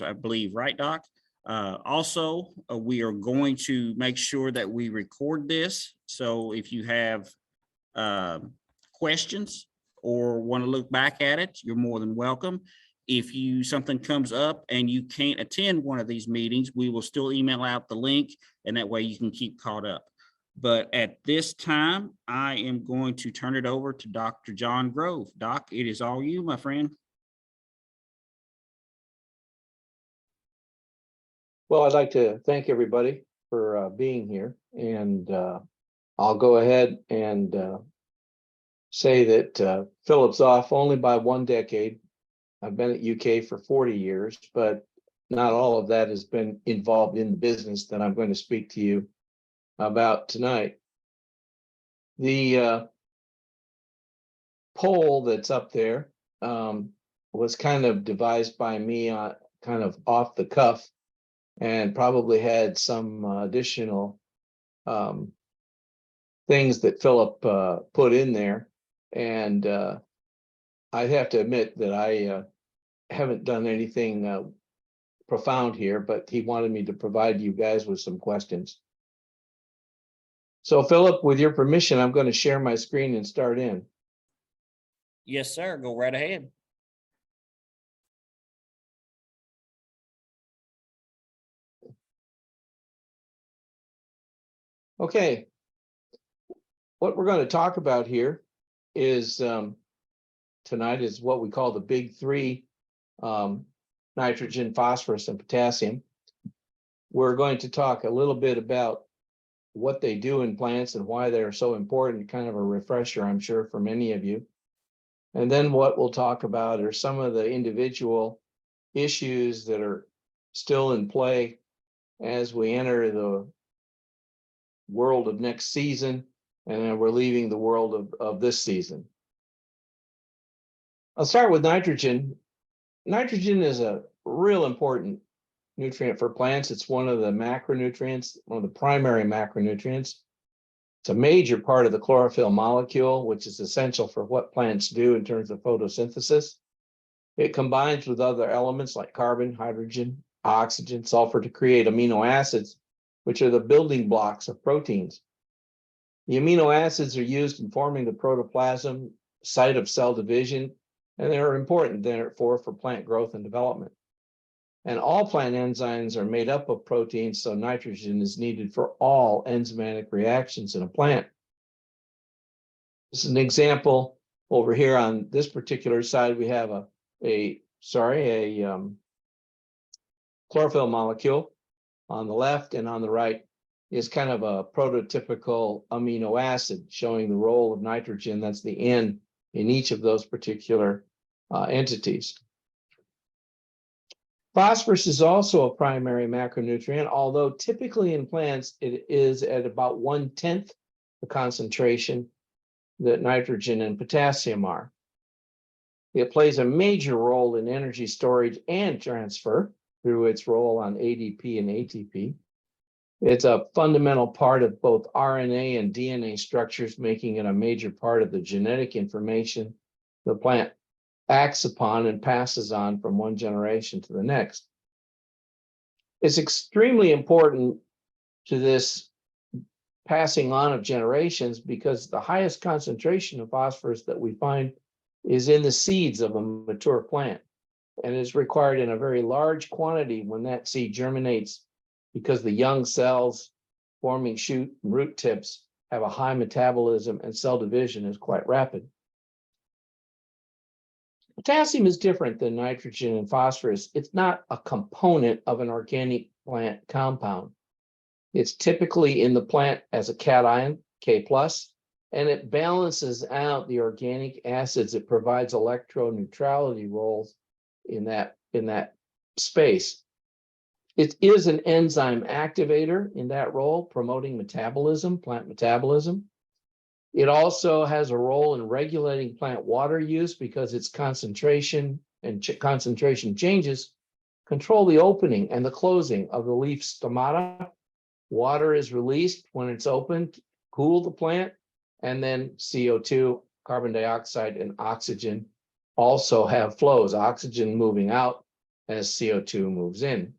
I believe, right, Doc? Also, we are going to make sure that we record this. So if you have questions or want to look back at it, you're more than welcome. If something comes up and you can't attend one of these meetings, we will still email out the link, and that way you can keep caught up. But at this time, I am going to turn it over to Dr. John Grove. Doc, it is all you, my friend. Well, I'd like to thank everybody for being here, and I'll go ahead and say that Philip's off only by 1 decade. I've been at UK for 40 years, but not all of that has been involved in the business that I'm going to speak to you about tonight. The poll that's up there was kind of devised by me kind of off the cuff, and probably had some additional things that Philip put in there. And I have to admit that I haven't done anything profound here, but he wanted me to provide you guys with some questions. So Philip, with your permission, I'm going to share my screen and start in. Yes, sir. Go right ahead. Okay. What we're going to talk about here is tonight is what we call the big three: nitrogen, phosphorus, and potassium. We're going to talk a little bit about what they do in plants and why they're so important, kind of a refresher, I'm sure, for many of you. And then what we'll talk about are some of the individual issues that are still in play as we enter the world of next season, and then we're leaving the world of this season. I'll start with nitrogen. Nitrogen is a real important nutrient for plants. It's one of the macronutrients, one of the primary macronutrients. It's a major part of the chlorophyll molecule, which is essential for what plants do in terms of photosynthesis. It combines with other elements like carbon, hydrogen, oxygen, sulfur to create amino acids, which are the building blocks of proteins. The amino acids are used in forming the protoplasm, site of cell division, and they're important, therefore, for plant growth and development. And all plant enzymes are made up of proteins, so nitrogen is needed for all enzymatic reactions in a plant. This is an example over here on this particular side. We have a chlorophyll molecule on the left, and on the right is kind of a prototypical amino acid showing the role of nitrogen. That's the N in each of those particular entities. Phosphorus is also a primary macronutrient, although typically in plants it is at about 1/10 the concentration that nitrogen and potassium are. It plays a major role in energy storage and transfer through its role on ADP and ATP. It's a fundamental part of both RNA and DNA structures, making it a major part of the genetic information the plant acts upon and passes on from one generation to the next. It's extremely important to this passing on of generations because the highest concentration of phosphorus that we find is in the seeds of a mature plant, and is required in a very large quantity when that seed germinates, because the young cells forming shoot and root tips have a high metabolism and cell division is quite rapid. Potassium is different than nitrogen and phosphorus. It's not a component of an organic plant compound. It's typically in the plant as a cation, K+, and it balances out the organic acids. It provides electroneutrality roles in that space. It is an enzyme activator in that role, promoting metabolism, plant metabolism. It also has a role in regulating plant water use because its concentration and concentration changes control the opening and the closing of the leaf stomata. Water is released when it's open to cool the plant, and then CO2, carbon dioxide, and oxygen also have flows. Oxygen moving out as CO2 moves in.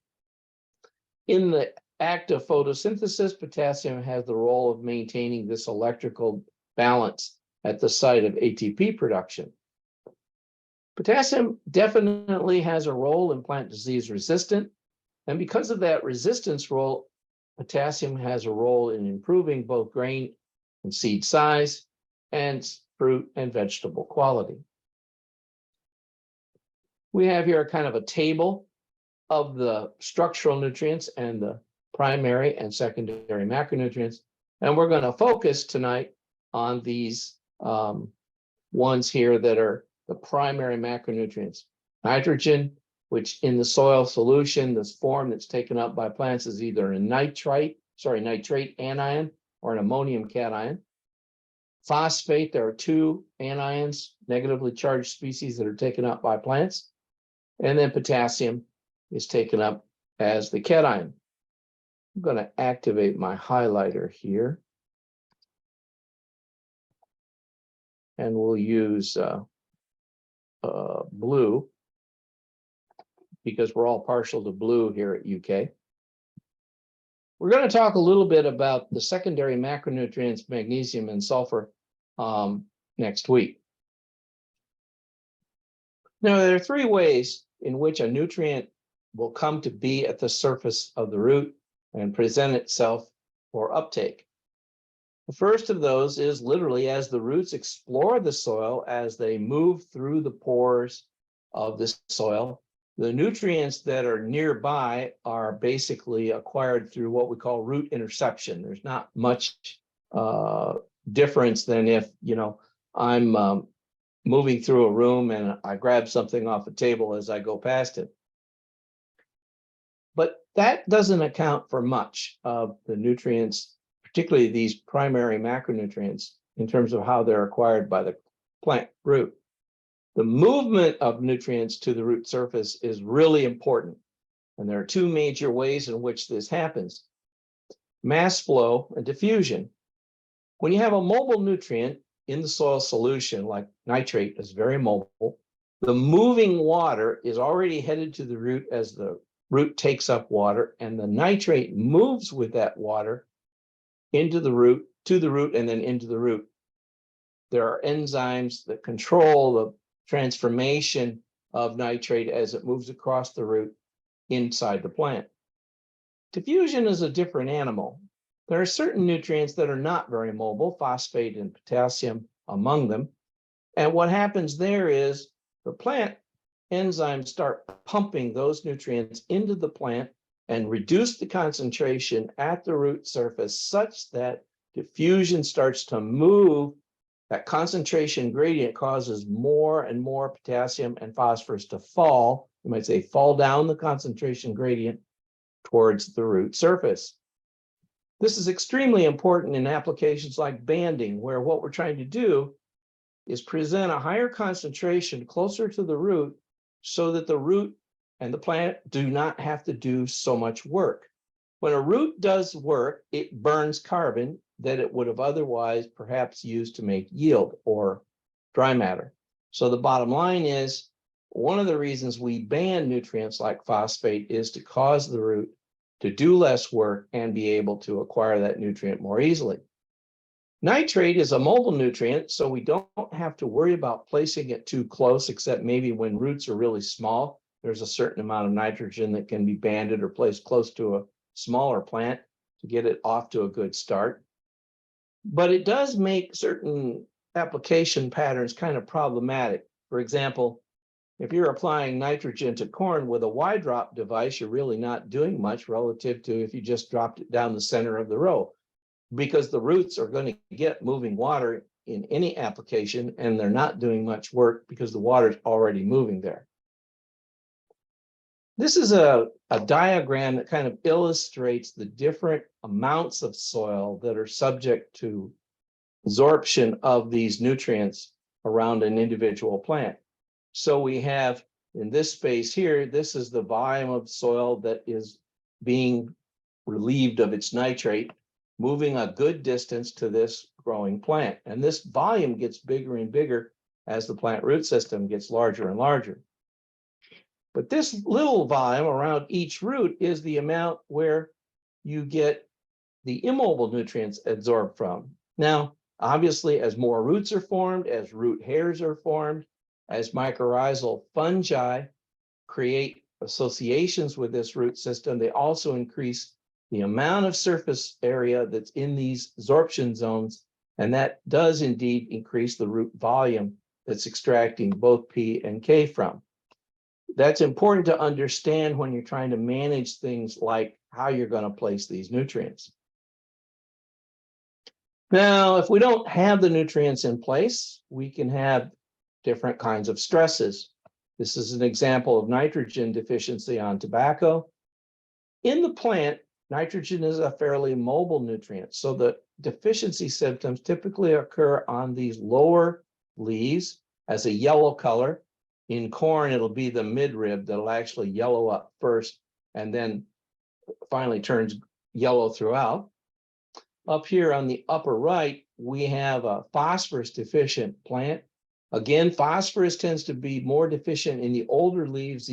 In the act of photosynthesis, potassium has the role of maintaining this electrical balance at the site of ATP production. Potassium definitely has a role in plant disease resistance, and because of that resistance role, potassium has a role in improving both grain and seed size and fruit and vegetable quality. We have here kind of a table of the structural nutrients and the primary and secondary macronutrients, and we're going to focus tonight on these ones here that are the primary macronutrients. Nitrogen, which in the soil solution, this form that's taken up by plants is either a nitrate anion or an ammonium cation. Phosphate, there are two anions, negatively charged species that are taken up by plants. And then potassium is taken up as the cation. I'm going to activate my highlighter here. And we'll use blue because we're all partial to blue here at UK. We're going to talk a little bit about the secondary macronutrients, magnesium and sulfur, next week. Now, there are three ways in which a nutrient will come to be at the surface of the root and present itself for uptake. The first of those is literally as the roots explore the soil, as they move through the pores of the soil, the nutrients that are nearby are basically acquired through what we call root interception. There's not much difference than if, I'm moving through a room and I grab something off a table as I go past it. But that doesn't account for much of the nutrients, particularly these primary macronutrients, in terms of how they're acquired by the plant root. The movement of nutrients to the root surface is really important. And there are two major ways in which this happens: mass flow and diffusion. When you have a mobile nutrient in the soil solution, like nitrate is very mobile, the moving water is already headed to the root as the root takes up water, and the nitrate moves with that water into the root, to the root, and then into the root. There are enzymes that control the transformation of nitrate as it moves across the root inside the plant. Diffusion is a different animal. There are certain nutrients that are not very mobile, phosphate and potassium among them. And what happens there is the plant enzymes start pumping those nutrients into the plant and reduce the concentration at the root surface such that diffusion starts to move. That concentration gradient causes more and more potassium and phosphorus to fall. You might say fall down the concentration gradient towards the root surface. This is extremely important in applications like banding, where what we're trying to do is present a higher concentration closer to the root so that the root and the plant do not have to do so much work. When a root does work, it burns carbon that it would have otherwise perhaps used to make yield or dry matter. So the bottom line is, one of the reasons we ban nutrients like phosphate is to cause the root to do less work and be able to acquire that nutrient more easily. Nitrate is a mobile nutrient, so we don't have to worry about placing it too close, except maybe when roots are really small. There's a certain amount of nitrogen that can be banded or placed close to a smaller plant to get it off to a good start. But it does make certain application patterns kind of problematic. For example, if you're applying nitrogen to corn with a Y-drop device, you're really not doing much relative to if you just dropped it down the center of the row, because the roots are going to get moving water in any application, and they're not doing much work because the water's already moving there. This is a diagram that kind of illustrates the different amounts of soil that are subject to absorption of these nutrients around an individual plant. So we have in this space here, this is the volume of soil that is being relieved of its nitrate, moving a good distance to this growing plant. And this volume gets bigger and bigger as the plant root system gets larger and larger. But this little volume around each root is the amount where you get the immobile nutrients absorbed from. Now, obviously, as more roots are formed, as root hairs are formed, as mycorrhizal fungi create associations with this root system, they also increase the amount of surface area that's in these absorption zones, and that does indeed increase the root volume that's extracting both P and K from. That's important to understand when you're trying to manage things like how you're going to place these nutrients. Now, if we don't have the nutrients in place, we can have different kinds of stresses. This is an example of nitrogen deficiency on tobacco. In the plant, nitrogen is a fairly mobile nutrient, so the deficiency symptoms typically occur on these lower leaves as a yellow color. In corn, it'll be the midrib that'll actually yellow up first and then finally turns yellow throughout. Up here on the upper right, we have a phosphorus deficient plant. Again, phosphorus tends to be more deficient in the older leaves.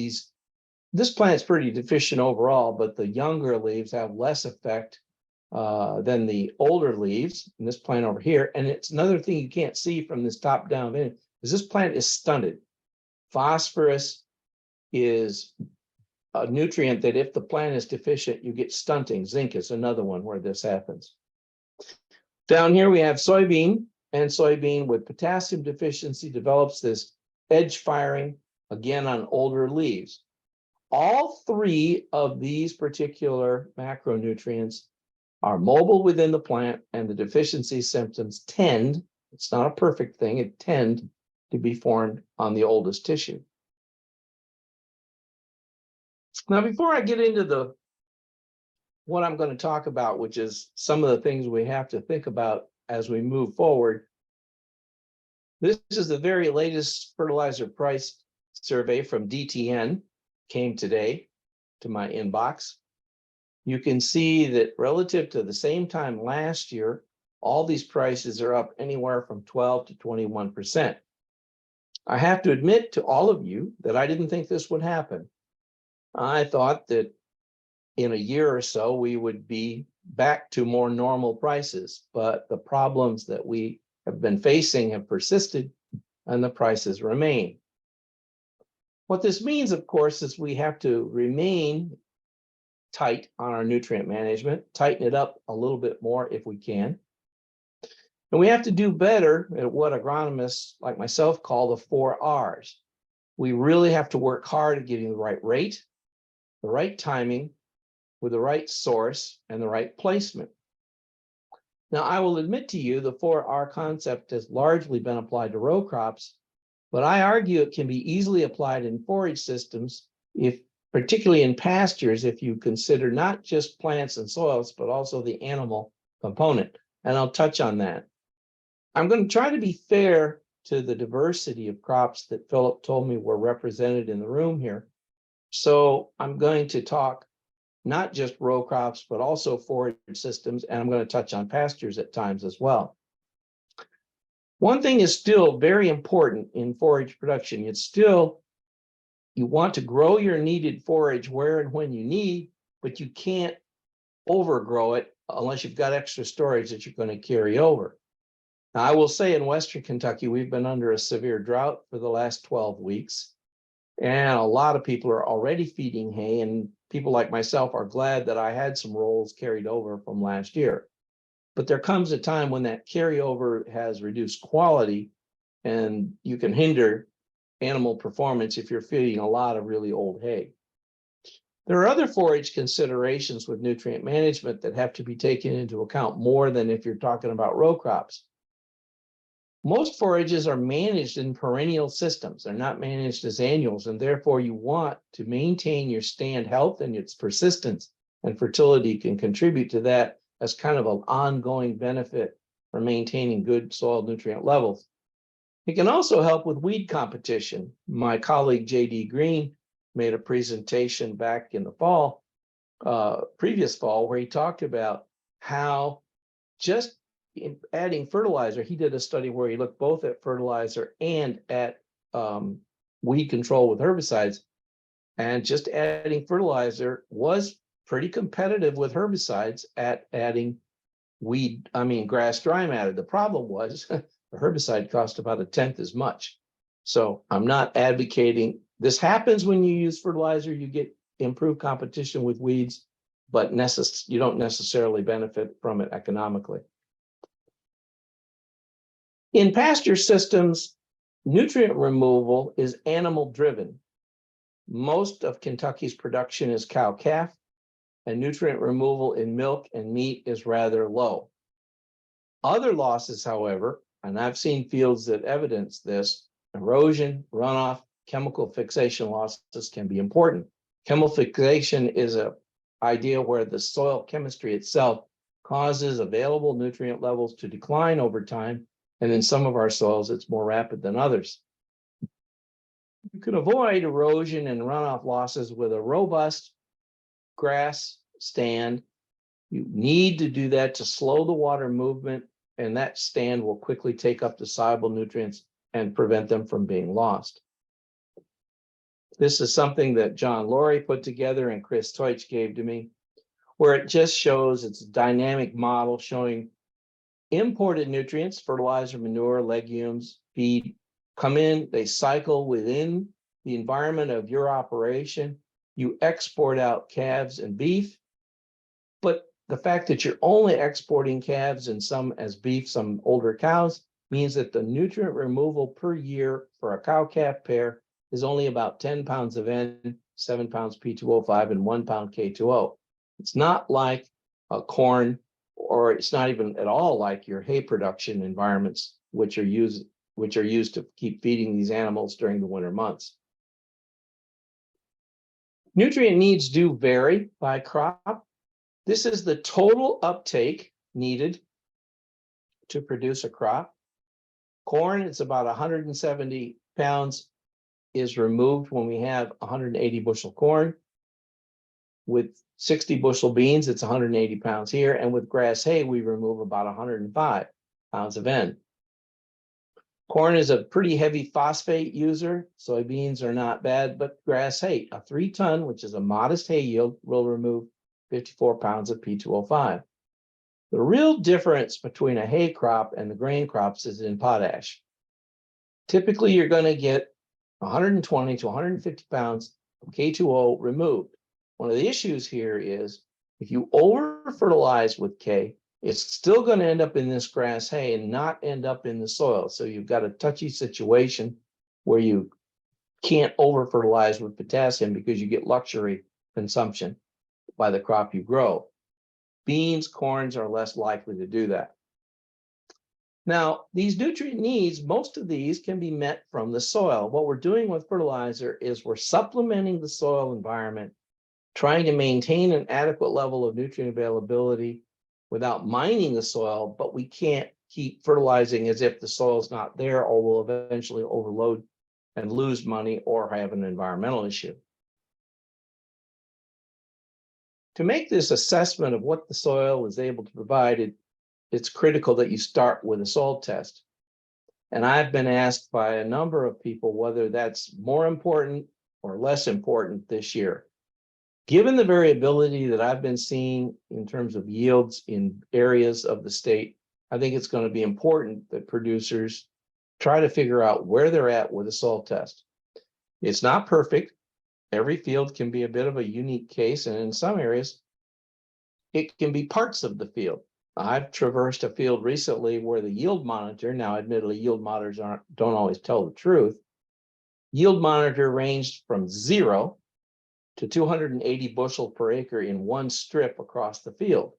This plant's pretty deficient overall, but the younger leaves have less effect than the older leaves in this plant over here. And it's another thing you can't see from this top-down view is this plant is stunted. Phosphorus is a nutrient that if the plant is deficient, you get stunting. Zinc is another one where this happens. Down here we have soybean, and soybean with potassium deficiency develops this edge firing, again on older leaves. All three of these particular macronutrients are mobile within the plant, and the deficiency symptoms tend, it's not a perfect thing, it tend to be formed on the oldest tissue. Now, before I get into what I'm going to talk about, which is some of the things we have to think about as we move forward, this is the very latest fertilizer price survey from DTN, came today to my inbox. You can see that relative to the same time last year, all these prices are up anywhere from 12 to 21%. I have to admit to all of you that I didn't think this would happen. I thought that in a year or so, we would be back to more normal prices, but the problems that we have been facing have persisted and the prices remain. What this means, of course, is we have to remain tight on our nutrient management, tighten it up a little bit more if we can. And we have to do better at what agronomists like myself call the 4 R's. We really have to work hard at getting the right rate, the right timing, with the right source and the right placement. Now, I will admit to you the 4R concept has largely been applied to row crops, but I argue it can be easily applied in forage systems, particularly in pastures, if you consider not just plants and soils, but also the animal component. And I'll touch on that. I'm going to try to be fair to the diversity of crops that Philip told me were represented in the room here. So I'm going to talk not just row crops, but also forage systems, and I'm going to touch on pastures at times as well. One thing is still very important in forage production. You want to grow your needed forage where and when you need, but you can't overgrow it unless you've got extra storage that you're going to carry over. Now, I will say in Western Kentucky, we've been under a severe drought for the last 12 weeks, and a lot of people are already feeding hay, and people like myself are glad that I had some rolls carried over from last year. But there comes a time when that carryover has reduced quality, and you can hinder animal performance if you're feeding a lot of really old hay. There are other forage considerations with nutrient management that have to be taken into account more than if you're talking about row crops. Most forages are managed in perennial systems. They're not managed as annuals, and therefore you want to maintain your stand health and its persistence, and fertility can contribute to that as kind of an ongoing benefit for maintaining good soil nutrient levels. It can also help with weed competition. My colleague J.D. Green made a presentation back in the fall, previous fall, where he talked about how just in adding fertilizer, he did a study where he looked both at fertilizer and at weed control with herbicides. And just adding fertilizer was pretty competitive with herbicides at adding grass dry matter. The problem was the herbicide cost about 1/10 as much. So I'm not advocating, this happens when you use fertilizer, you get improved competition with weeds, but you don't necessarily benefit from it economically. In pasture systems, nutrient removal is animal driven. Most of Kentucky's production is cow-calf, and nutrient removal in milk and meat is rather low. Other losses, however, and I've seen fields that evidence this, erosion, runoff, chemical fixation losses can be important. Chemical fixation is an idea where the soil chemistry itself causes available nutrient levels to decline over time, and in some of our soils, it's more rapid than others. You can avoid erosion and runoff losses with a robust grass stand. You need to do that to slow the water movement, and that stand will quickly take up the soluble nutrients and prevent them from being lost. This is something that John Laurie put together and Chris Teutsch gave to me, where it just shows, it's a dynamic model showing imported nutrients, fertilizer, manure, legumes, feed, come in, they cycle within the environment of your operation. You export out calves and beef, but the fact that you're only exporting calves and some as beef, some older cows, means that the nutrient removal per year for a cow-calf pair is only about 10 pounds of N, 7 pounds P2O5, and 1 pound K2O. It's not like a corn, or it's not even at all like your hay production environments, which are used to keep feeding these animals during the winter months. Nutrient needs do vary by crop. This is the total uptake needed to produce a crop. Corn, it's about 170 pounds is removed when we have 180 bushel corn. With 60 bushel beans, it's 180 pounds here. And with grass hay, we remove about 105 pounds of N. Corn is a pretty heavy phosphate user. Soybeans are not bad, but grass hay, a 3-ton, which is a modest hay yield, will remove 54 pounds of P2O5. The real difference between a hay crop and the grain crops is in potash. Typically, you're going to get 120 to 150 pounds of K2O removed. One of the issues here is if you over fertilize with K, it's still going to end up in this grass hay and not end up in the soil. So you've got a touchy situation where you can't over fertilize with potassium because you get luxury consumption by the crop you grow. Beans, corns are less likely to do that. Now, these nutrient needs, most of these can be met from the soil. What we're doing with fertilizer is we're supplementing the soil environment, trying to maintain an adequate level of nutrient availability without mining the soil, but we can't keep fertilizing as if the soil's not there, or we'll eventually overload and lose money or have an environmental issue. To make this assessment of what the soil is able to provide, it's critical that you start with a soil test. And I've been asked by a number of people whether that's more important or less important this year. Given the variability that I've been seeing in terms of yields in areas of the state, I think it's going to be important that producers try to figure out where they're at with a soil test. It's not perfect. Every field can be a bit of a unique case, and in some areas, it can be parts of the field. I've traversed a field recently where the yield monitor, now admittedly yield monitors don't always tell the truth, yield monitor ranged from 0 to 280 bushel per acre in one strip across the field.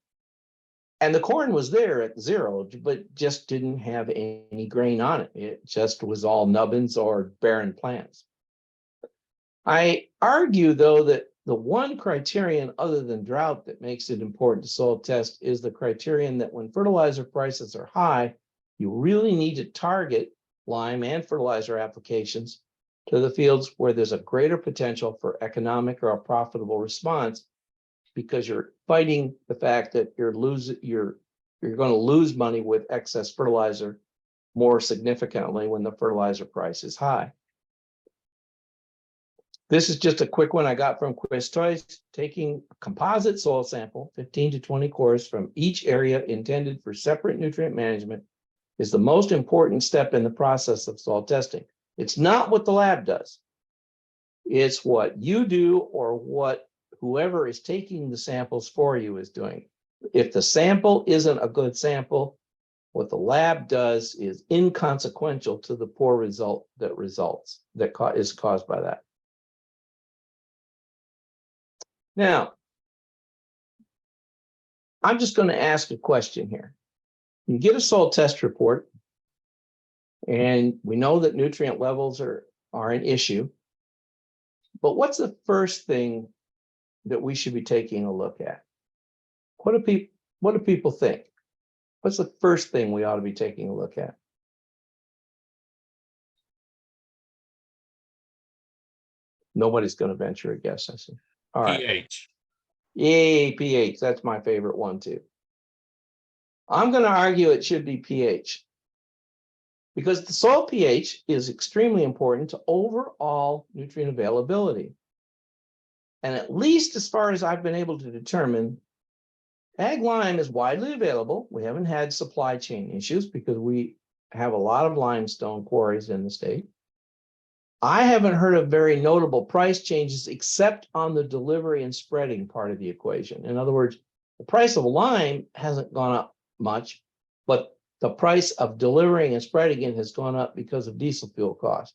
And the corn was there at 0, but just didn't have any grain on it. It just was all nubbins or barren plants. I argue, though, that the one criterion other than drought that makes it important to soil test is the criterion that when fertilizer prices are high, you really need to target lime and fertilizer applications to the fields where there's a greater potential for economic or a profitable response, because you're fighting the fact that you're going to lose money with excess fertilizer more significantly when the fertilizer price is high. This is just a quick one I got from Quiz Toys. Taking a composite soil sample, 15 to 20 cores from each area intended for separate nutrient management is the most important step in the process of soil testing. It's not what the lab does. It's what you do or what whoever is taking the samples for you is doing. If the sample isn't a good sample, what the lab does is inconsequential to the poor result that is caused by that. Now, I'm just going to ask a question here. You get a soil test report, and we know that nutrient levels are an issue. But what's the first thing that we should be taking a look at? What do people think? What's the first thing we ought to be taking a look at? Nobody's going to venture a guess, I see. All right. pH. Yay, pH. That's my favorite one too. I'm going to argue it should be pH, because the soil pH is extremely important to overall nutrient availability. And at least as far as I've been able to determine, ag lime is widely available. We haven't had supply chain issues because we have a lot of limestone quarries in the state. I haven't heard of very notable price changes except on the delivery and spreading part of the equation. In other words, the price of lime hasn't gone up much, but the price of delivering and spreading it has gone up because of diesel fuel cost.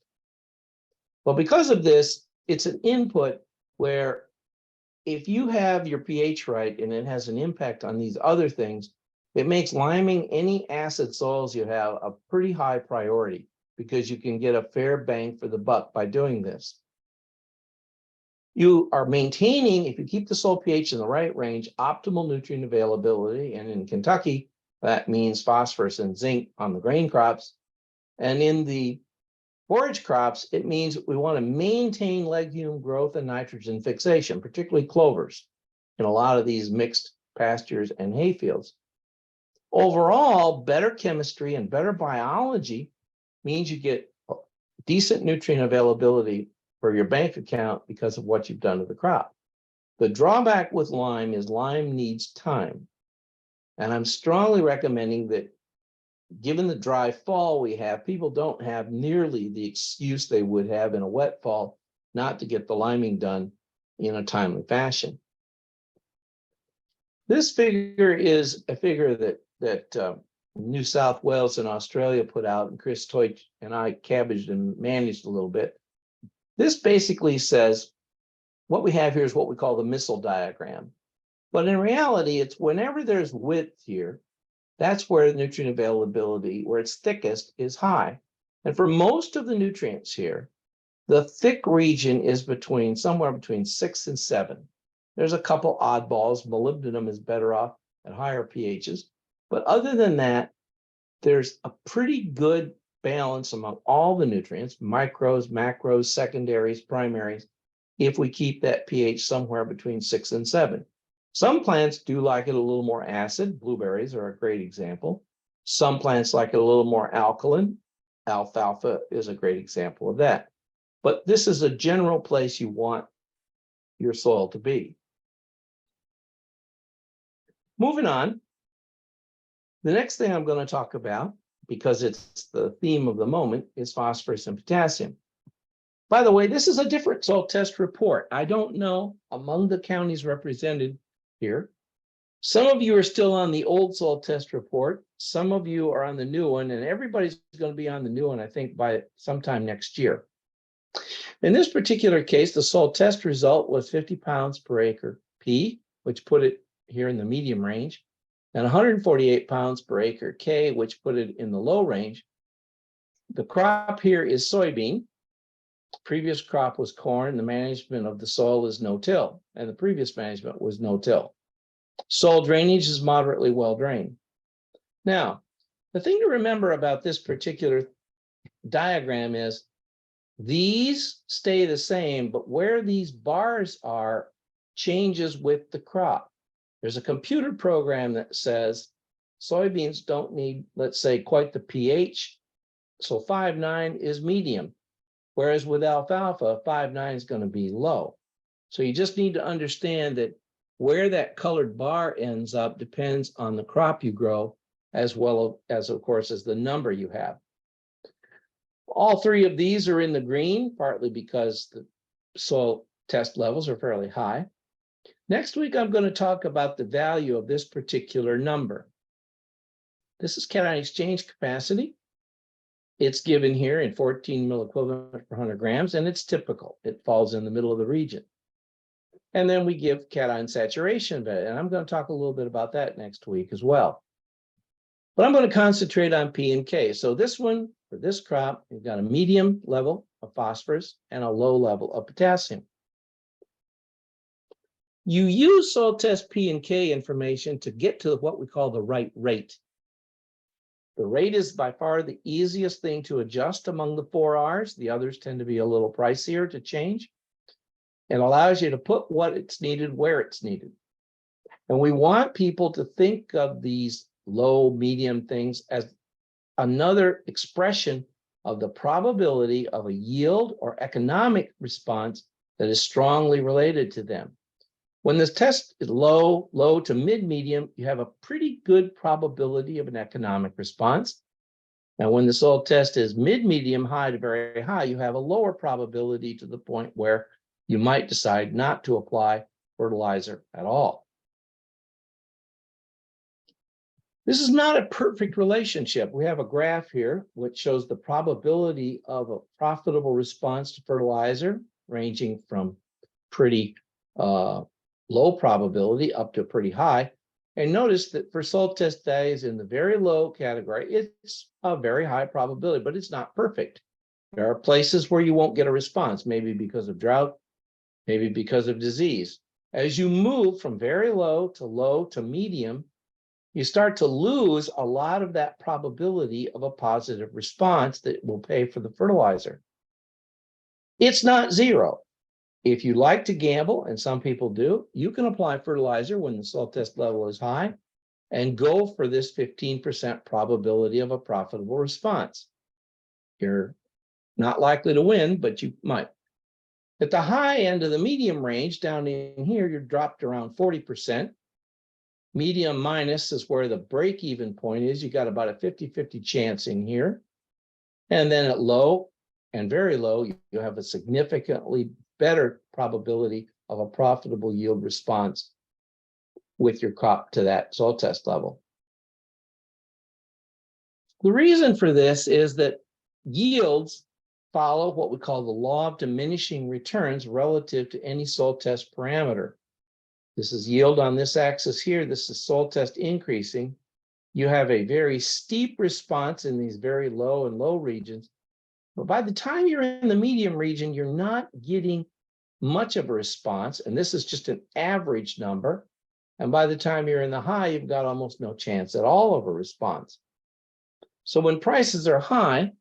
Well, because of this, it's an input where if you have your pH right and it has an impact on these other things, it makes liming any acid soils you have a pretty high priority, because you can get a fair bang for the buck by doing this. You are maintaining, if you keep the soil pH in the right range, optimal nutrient availability. And in Kentucky, that means phosphorus and zinc on the grain crops. And in the forage crops, it means we want to maintain legume growth and nitrogen fixation, particularly clovers in a lot of these mixed pastures and hayfields. Overall, better chemistry and better biology means you get decent nutrient availability for your bank account because of what you've done to the crop. The drawback with lime is lime needs time. And I'm strongly recommending that, given the dry fall we have, people don't have nearly the excuse they would have in a wet fall not to get the liming done in a timely fashion. This figure is a figure that New South Wales and Australia put out, and Chris Toit and I cabbaged and managed a little bit. This basically says what we have here is what we call the missile diagram. But in reality, it's whenever there's width here, that's where the nutrient availability, where it's thickest, is high. And for most of the nutrients here, the thick region is somewhere between 6 and 7. There's a couple oddballs. Molybdenum is better off at higher pHs. But other than that, there's a pretty good balance among all the nutrients, micros, macros, secondaries, primaries, if we keep that pH somewhere between 6 and 7. Some plants do like it a little more acid. Blueberries are a great example. Some plants like it a little more alkaline. Alfalfa is a great example of that. But this is a general place you want your soil to be. Moving on. The next thing I'm going to talk about, because it's the theme of the moment, is phosphorus and potassium. By the way, this is a different soil test report. I don't know among the counties represented here. Some of you are still on the old soil test report. Some of you are on the new one, and everybody's going to be on the new one, I think, by sometime next year. In this particular case, the soil test result was 50 pounds per acre P, which put it here in the medium range, and 148 pounds per acre K, which put it in the low range. The crop here is soybean. Previous crop was corn. The management of the soil is no-till, and the previous management was no-till. Soil drainage is moderately well drained. Now, the thing to remember about this particular diagram is these stay the same, but where these bars are changes with the crop. There's a computer program that says soybeans don't need, let's say, quite the pH. So 5.9 is medium. Whereas with alfalfa, 5.9 is going to be low. So you just need to understand that where that colored bar ends up depends on the crop you grow, as well as, of course, as the number you have. All three of these are in the green, partly because the soil test levels are fairly high. Next week, I'm going to talk about the value of this particular number. This is cation exchange capacity. It's given here in 14 milliequivalent per 100 grams, and it's typical. It falls in the middle of the region. And then we give cation saturation value, and I'm going to talk a little bit about that next week as well. But I'm going to concentrate on P and K. So this one, for this crop, you've got a medium level of phosphorus and a low level of potassium. You use soil test P and K information to get to what we call the right rate. The rate is by far the easiest thing to adjust among the 4 R's. The others tend to be a little pricier to change. It allows you to put what it's needed where it's needed. And we want people to think of these low, medium things as another expression of the probability of a yield or economic response that is strongly related to them. When this test is low, low to mid-medium, you have a pretty good probability of an economic response. And when the soil test is mid-medium, high to very high, you have a lower probability to the point where you might decide not to apply fertilizer at all. This is not a perfect relationship. We have a graph here which shows the probability of a profitable response to fertilizer, ranging from pretty low probability up to pretty high. And notice that for soil test values in the very low category, it's a very high probability, but it's not perfect. There are places where you won't get a response, maybe because of drought, maybe because of disease. As you move from very low to medium, you start to lose a lot of that probability of a positive response that will pay for the fertilizer. It's not zero. If you like to gamble, and some people do, you can apply fertilizer when the soil test level is high and go for this 15% probability of a profitable response. You're not likely to win, but you might. At the high end of the medium range, down in here, you're dropped around 40%. Medium minus is where the break-even point is. You got about a 50-50 chance in here. And then at low and very low, you have a significantly better probability of a profitable yield response with your crop to that soil test level. The reason for this is that yields follow what we call the law of diminishing returns relative to any soil test parameter. This is yield on this axis here. This is soil test increasing. You have a very steep response in these very low and low regions. But by the time you're in the medium region, you're not getting much of a response. And this is just an average number. And by the time you're in the high, you've got almost no chance at all of a response. So when prices are high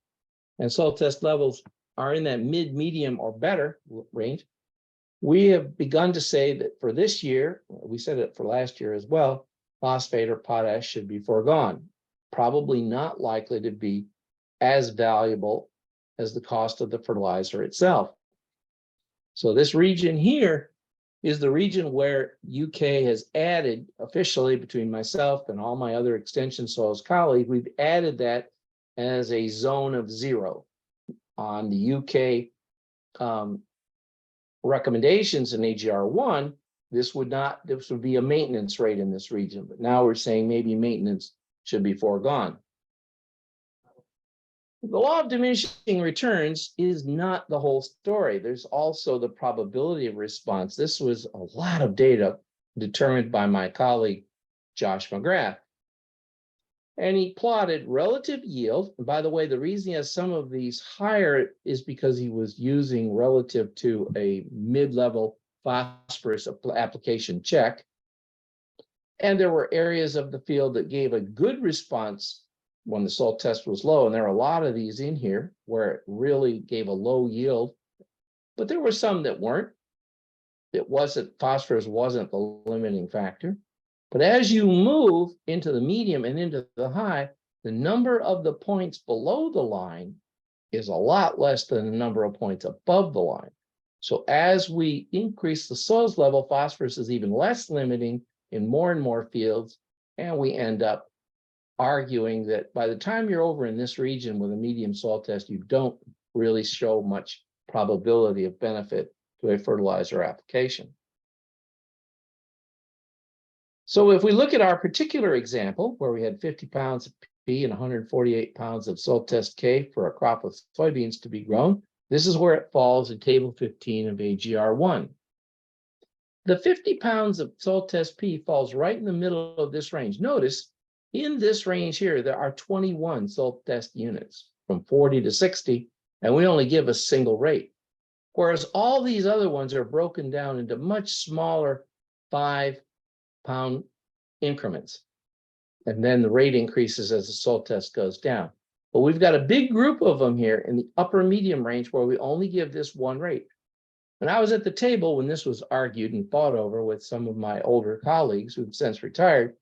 and soil test levels are in that mid-medium or better range, we have begun to say that for this year, we said it for last year as well, phosphate or potash should be foregone. Probably not likely to be as valuable as the cost of the fertilizer itself. So this region here is the region where UK has added officially, between myself and all my other extension soils colleagues, we've added that as a zone of 0 on the UK recommendations in AGR1. This would be a maintenance rate in this region, but now we're saying maybe maintenance should be foregone. The law of diminishing returns is not the whole story. There's also the probability of response. This was a lot of data determined by my colleague, Josh McGrath. And he plotted relative yield. And by the way, the reason he has some of these higher is because he was using relative to a mid-level phosphorus application check. And there were areas of the field that gave a good response when the soil test was low, and there are a lot of these in here where it really gave a low yield, but there were some that weren't. Phosphorus wasn't the limiting factor. But as you move into the medium and into the high, the number of the points below the line is a lot less than the number of points above the line. So as we increase the soils level, phosphorus is even less limiting in more and more fields. And we end up arguing that by the time you're over in this region with a medium soil test, you don't really show much probability of benefit to a fertilizer application. So if we look at our particular example, where we had 50 pounds of P and 148 pounds of soil test K for a crop of soybeans to be grown, this is where it falls in table 15 of AGR1. The 50 pounds of soil test P falls right in the middle of this range. Notice in this range here, there are 21 soil test units from 40 to 60, and we only give a single rate. Whereas all these other ones are broken down into much smaller 5-pound increments. And then the rate increases as the soil test goes down. But we've got a big group of them here in the upper medium range where we only give this one rate. And I was at the table when this was argued and fought over with some of my older colleagues who've since retired.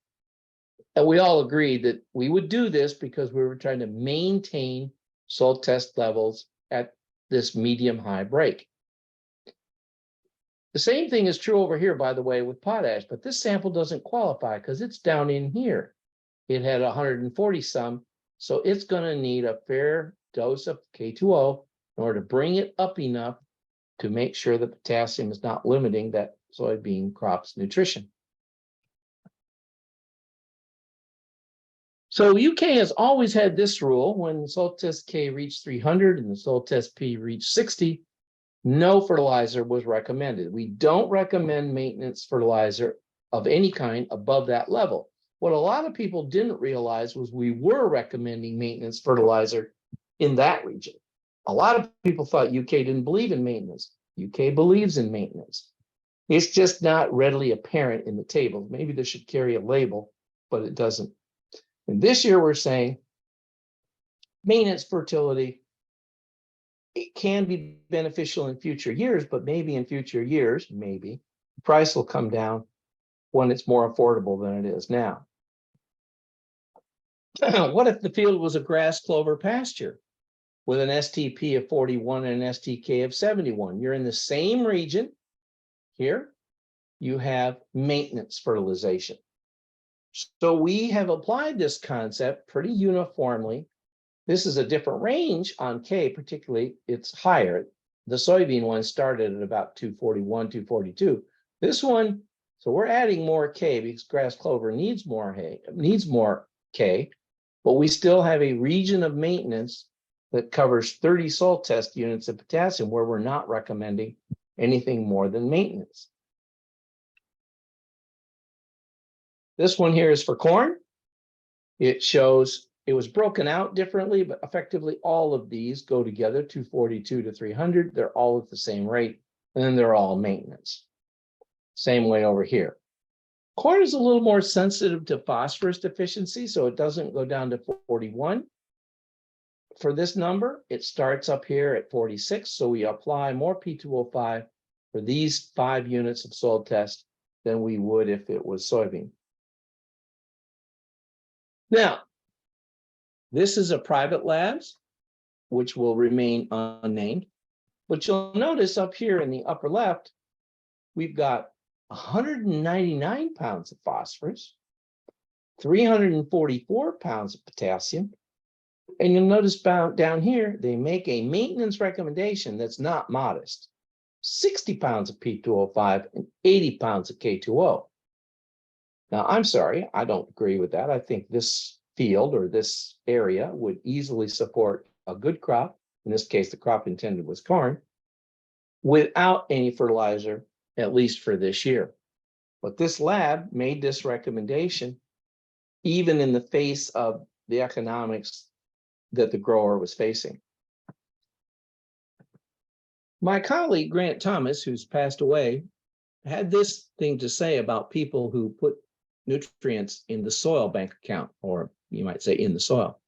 And we all agreed that we would do this because we were trying to maintain soil test levels at this medium-high break. The same thing is true over here, by the way, with potash, but this sample doesn't qualify because it's down in here. It had 140 some, so it's going to need a fair dose of K2O in order to bring it up enough to make sure that potassium is not limiting that soybean crop's nutrition. So UK has always had this rule: when the soil test K reached 300 and the soil test P reached 60, no fertilizer was recommended. We don't recommend maintenance fertilizer of any kind above that level. What a lot of people didn't realize was we were recommending maintenance fertilizer in that region. A lot of people thought UK didn't believe in maintenance. UK believes in maintenance. It's just not readily apparent in the tables. Maybe this should carry a label, but it doesn't. And this year we're saying maintenance fertility, it can be beneficial in future years, but maybe in future years, maybe the price will come down when it's more affordable than it is now. What if the field was a grass clover pasture with an STP of 41 and an STK of 71? You're in the same region. Here you have maintenance fertilization. So we have applied this concept pretty uniformly. This is a different range on K, particularly it's higher. The soybean one started at about 241, 242. This one, so we're adding more K because grass clover needs more K, but we still have a region of maintenance that covers 30 soil test units of potassium where we're not recommending anything more than maintenance. This one here is for corn. It shows it was broken out differently, but effectively all of these go together, 242 to 300. They're all at the same rate, and then they're all maintenance. Same way over here. Corn is a little more sensitive to phosphorus deficiency, so it doesn't go down to 41. For this number, it starts up here at 46, so we apply more P2O5 for these 5 units of soil test than we would if it was soybean. Now, this is a private labs, which will remain unnamed, but you'll notice up here in the upper left, we've got 199 pounds of phosphorus, 344 pounds of potassium, and you'll notice down here, they make a maintenance recommendation that's not modest, 60 pounds of P2O5 and 80 pounds of K2O. Now, I'm sorry, I don't agree with that. I think this field or this area would easily support a good crop. In this case, the crop intended was corn, without any fertilizer, at least for this year. But this lab made this recommendation, even in the face of the economics that the grower was facing. My colleague, Grant Thomas, who's passed away, had this thing to say about people who put nutrients in the soil bank account, or you might say in the soil.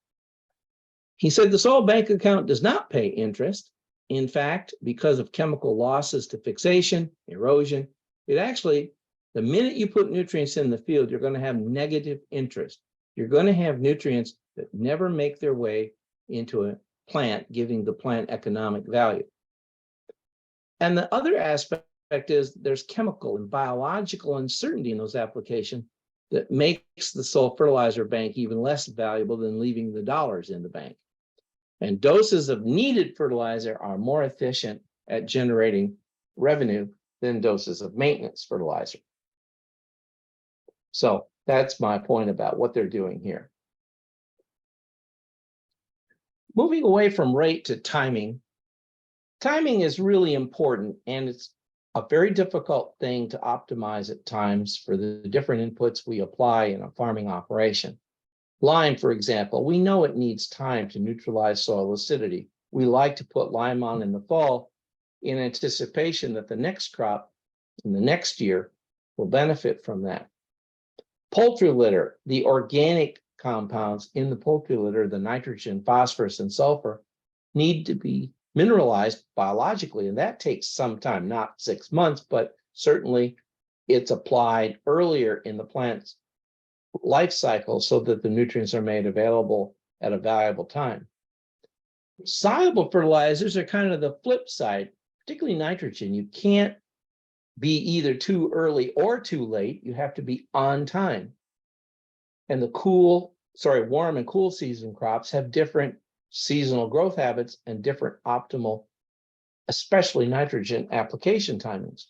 He said the soil bank account does not pay interest. In fact, because of chemical losses to fixation, erosion, it actually, the minute you put nutrients in the field, you're going to have negative interest. You're going to have nutrients that never make their way into plant, giving the plant economic value. And the other aspect is there's chemical and biological uncertainty in those applications that makes the soil fertilizer bank even less valuable than leaving the dollars in the bank. And doses of needed fertilizer are more efficient at generating revenue than doses of maintenance fertilizer. So that's my point about what they're doing here. Moving away from rate to timing. Timing is really important, and it's a very difficult thing to optimize at times for the different inputs we apply in a farming operation. Lime, for example, we know it needs time to neutralize soil acidity. We like to put lime on in the fall in anticipation that the next crop in the next year will benefit from that. Poultry litter, the organic compounds in the poultry litter, the nitrogen, phosphorus, and sulfur, need to be mineralized biologically, and that takes some time, not 6 months, but certainly it's applied earlier in the plant's life cycle so that the nutrients are made available at a valuable time. Soluble fertilizers are kind of the flip side, particularly nitrogen. You can't be either too early or too late. You have to be on time. And the warm and cool season crops have different seasonal growth habits and different optimal, especially nitrogen application timings.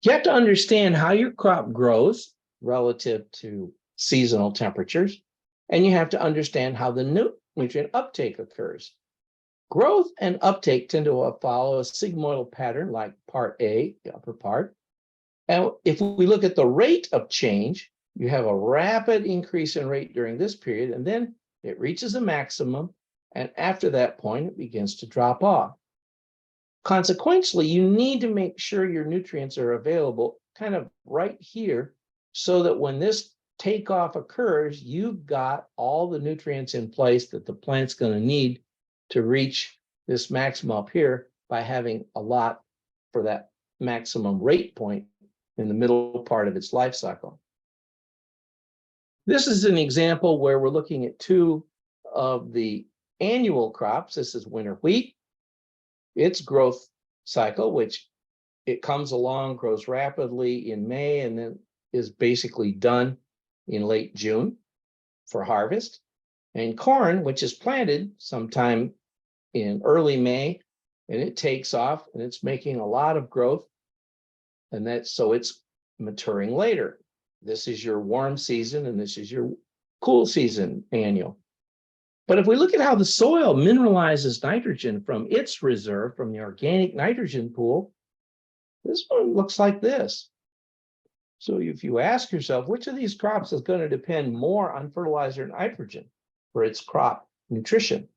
You have to understand how your crop grows relative to seasonal temperatures, and you have to understand how the nutrient uptake occurs. Growth and uptake tend to follow a sigmoidal pattern like part A, the upper part. And if we look at the rate of change, you have a rapid increase in rate during this period, and then it reaches a maximum, and after that point, it begins to drop off. Consequently, you need to make sure your nutrients are available kind of right here so that when this takeoff occurs, you've got all the nutrients in place that the plant's going to need to reach this maximum up here by having a lot for that maximum rate point in the middle part of its life cycle. This is an example where we're looking at two of the annual crops. This is winter wheat. Its growth cycle, which it comes along, grows rapidly in May, and then is basically done in late June for harvest. And corn, which is planted sometime in early May, and it takes off and it's making a lot of growth. And so it's maturing later. This is your warm season and this is your cool season annual. But if we look at how the soil mineralizes nitrogen from its reserve, from the organic nitrogen pool, this one looks like this. So if you ask yourself, which of these crops is going to depend more on fertilizer and nitrogen for its crop nutrition?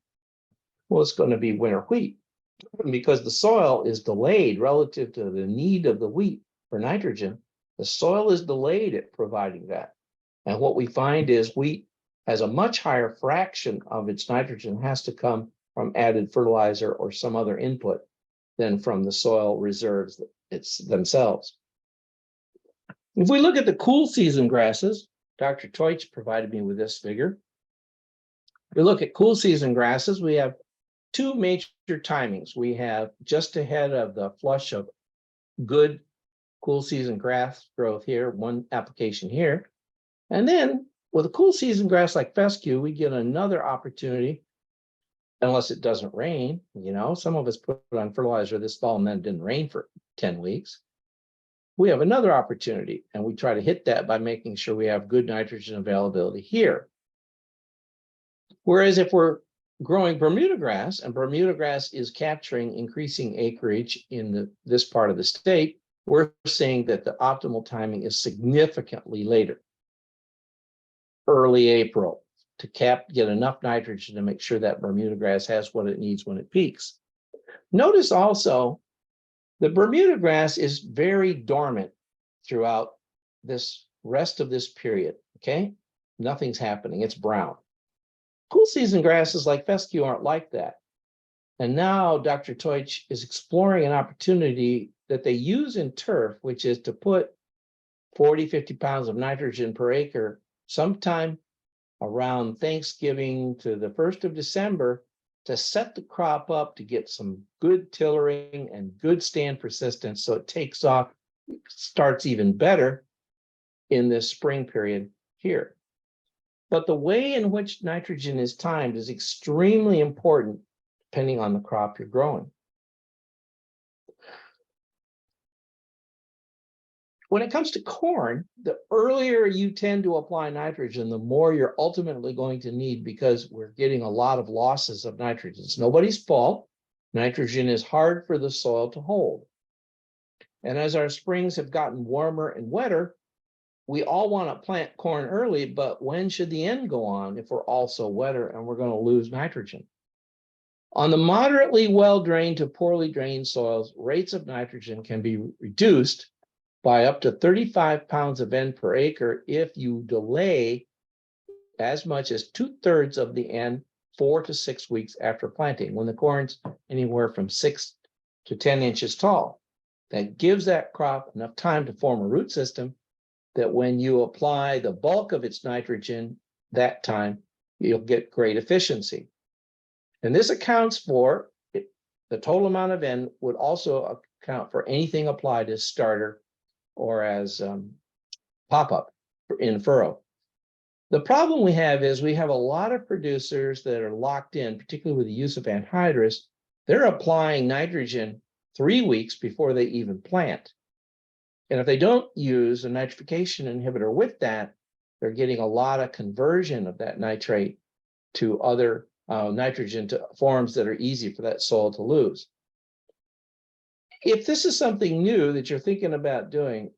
Well, it's going to be winter wheat, because the soil is delayed relative to the need of the wheat for nitrogen. The soil is delayed at providing that. And what we find is wheat has a much higher fraction of its nitrogen has to come from added fertilizer or some other input than from the soil reserves themselves. If we look at the cool season grasses, Dr. Teutsch provided me with this figure. If we look at cool season grasses, we have two major timings. We have just ahead of the flush of good cool season grass growth here, one application here. And then with a cool season grass like fescue, we get another opportunity, unless it doesn't rain. Some of us put on fertilizer this fall and then it didn't rain for 10 weeks. We have another opportunity, and we try to hit that by making sure we have good nitrogen availability here. Whereas if we're growing Bermuda grass, and Bermuda grass is capturing increasing acreage in this part of the state, we're seeing that the optimal timing is significantly later. Early April to get enough nitrogen to make sure that Bermuda grass has what it needs when it peaks. Notice also the Bermuda grass is very dormant throughout this rest of this period, okay? Nothing's happening, it's brown. Cool season grasses like fescue aren't like that. And now Dr. Teutsch is exploring an opportunity that they use in turf, which is to put 40, 50 pounds of nitrogen per acre sometime around Thanksgiving to the 1st of December to set the crop up to get some good tillering and good stand persistence so it takes off, starts even better in this spring period here. But the way in which nitrogen is timed is extremely important depending on the crop you're growing. When it comes to corn, the earlier you tend to apply nitrogen, the more you're ultimately going to need because we're getting a lot of losses of nitrogen. It's nobody's fault. Nitrogen is hard for the soil to hold. And as our springs have gotten warmer and wetter, we all want to plant corn early, but when should the end go on if we're also wetter and we're going to lose nitrogen? On the moderately well-drained to poorly drained soils, rates of nitrogen can be reduced by up to 35 pounds of N per acre if you delay as much as 2/3 of the N 4 to 6 weeks after planting, when the corn's anywhere from 6 to 10 inches tall. That gives that crop enough time to form a root system that when you apply the bulk of its nitrogen that time, you'll get great efficiency. And this accounts for the total amount of N would also account for anything applied as starter or as pop-up in furrow. The problem we have is we have a lot of producers that are locked in, particularly with the use of anhydrous. They're applying nitrogen 3 weeks before they even plant. And if they don't use a nitrification inhibitor with that, they're getting a lot of conversion of that nitrate to other nitrogen to forms that are easy for that soil to lose. If this is something new that you're thinking about doing,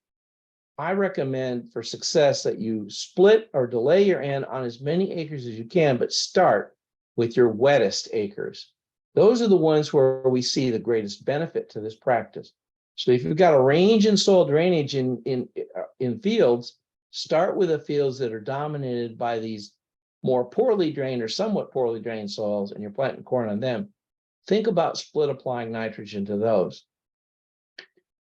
I recommend for success that you split or delay your N on as many acres as you can, but start with your wettest acres. Those are the ones where we see the greatest benefit to this practice. So if you've got a range in soil drainage in fields, start with the fields that are dominated by these more poorly drained or somewhat poorly drained soils, and you're planting corn on them. Think about split applying nitrogen to those.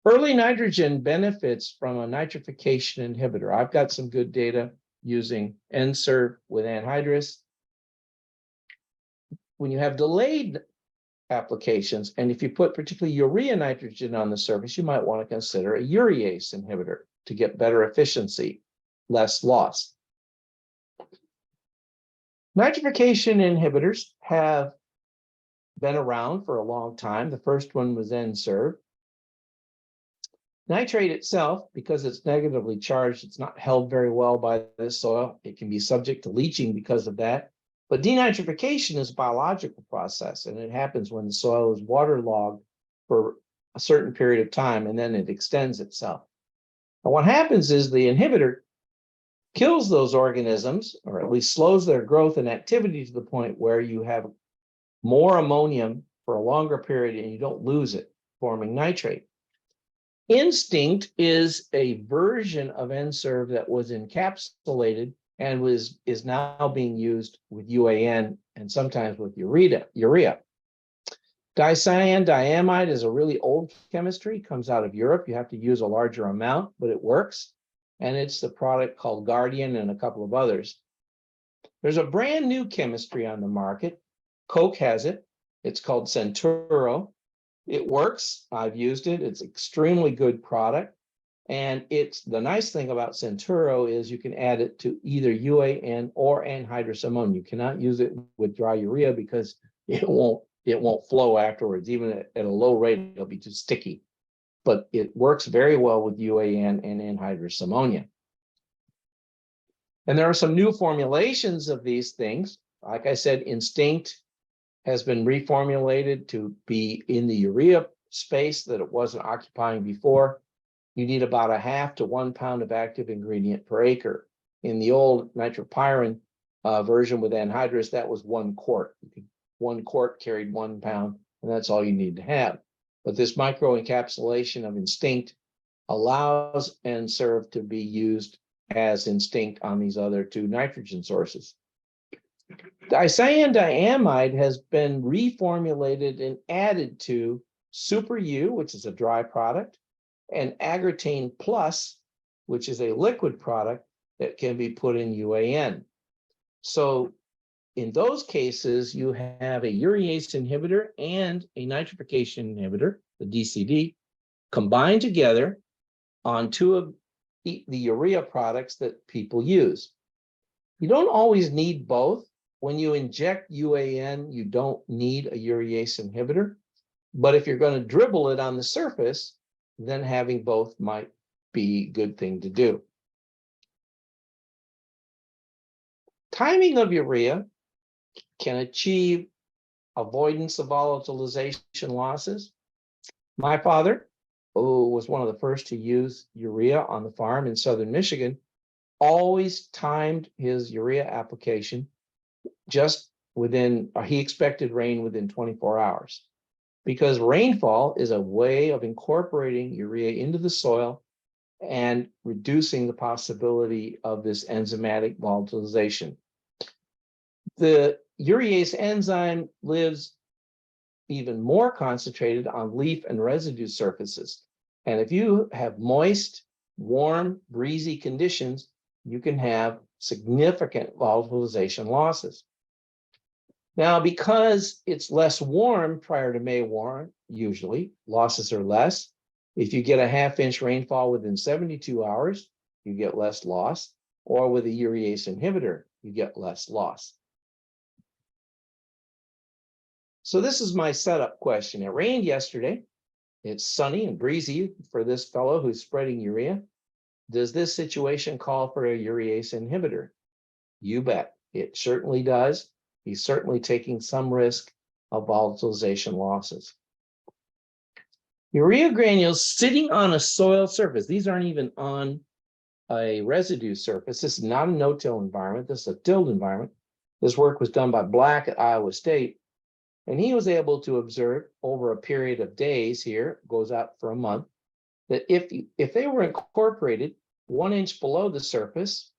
Early nitrogen benefits from a nitrification inhibitor. I've got some good data using N-Serve with anhydrous. When you have delayed applications, and if you put particularly urea nitrogen on the surface, you might want to consider a urease inhibitor to get better efficiency, less loss. Nitrification inhibitors have been around for a long time. The first one was N-Serve. Nitrate itself, because it's negatively charged, it's not held very well by the soil. It can be subject to leaching because of that. But denitrification is a biological process, and it happens when the soil is waterlogged for a certain period of time, and then it extends itself. And what happens is the inhibitor kills those organisms, or at least slows their growth and activity to the point where you have more ammonium for a longer period and you don't lose it, forming nitrate. Instinct is a version of N-Serve that was encapsulated and is now being used with UAN and sometimes with urea. Dicyandiamide is a really old chemistry, comes out of Europe. You have to use a larger amount, but it works. And it's the product called Guardian and a couple of others. There's a brand new chemistry on the market. Coke has it. It's called Centuro. It works. I've used it. It's extremely good product. And it's the nice thing about Centuro is you can add it to either UAN or anhydrous ammonia. You cannot use it with dry urea because it won't flow afterwards. Even at a low rate, it'll be too sticky. But it works very well with UAN and anhydrous ammonia. And there are some new formulations of these things. Like I said, Instinct has been reformulated to be in the urea space that it wasn't occupying before. You need about 1/2 to 1 pound of active ingredient per acre. In the old nitropyrin version with anhydrous, that was 1 quart. 1 quart carried 1 pound, and that's all you need to have. But this microencapsulation of Instinct allows N-Serve to be used as Instinct on these other 2 nitrogen sources. Dicyandiamide has been reformulated and added to Super U, which is a dry product, and Agritane Plus, which is a liquid product that can be put in UAN. So in those cases, you have a urease inhibitor and a nitrification inhibitor, the DCD, combined together on two of the urea products that people use. You don't always need both. When you inject UAN, you don't need a urease inhibitor. But if you're going to dribble it on the surface, then having both might be a good thing to do. Timing of urea can achieve avoidance of volatilization losses. My father, who was one of the first to use urea on the farm in southern Michigan, always timed his urea application just within, he expected rain within 24 hours. Because rainfall is a way of incorporating urea into the soil and reducing the possibility of this enzymatic volatilization. The urease enzyme lives even more concentrated on leaf and residue surfaces. And if you have moist, warm, breezy conditions, you can have significant volatilization losses. Now, because it's less warm prior to May warm, usually losses are less. If you get a half-inch rainfall within 72 hours, you get less loss, or with a urease inhibitor, you get less loss. So this is my setup question. It rained yesterday. It's sunny and breezy for this fellow who's spreading urea. Does this situation call for a urease inhibitor? You bet. It certainly does. He's certainly taking some risk of volatilization losses. Urea granules sitting on a soil surface. These aren't even on a residue surface. This is not a no-till environment. This is a tilled environment. This work was done by Black at Iowa State. And he was able to observe over a period of days here, goes out for a month, that if they were incorporated 1 inch below the surface,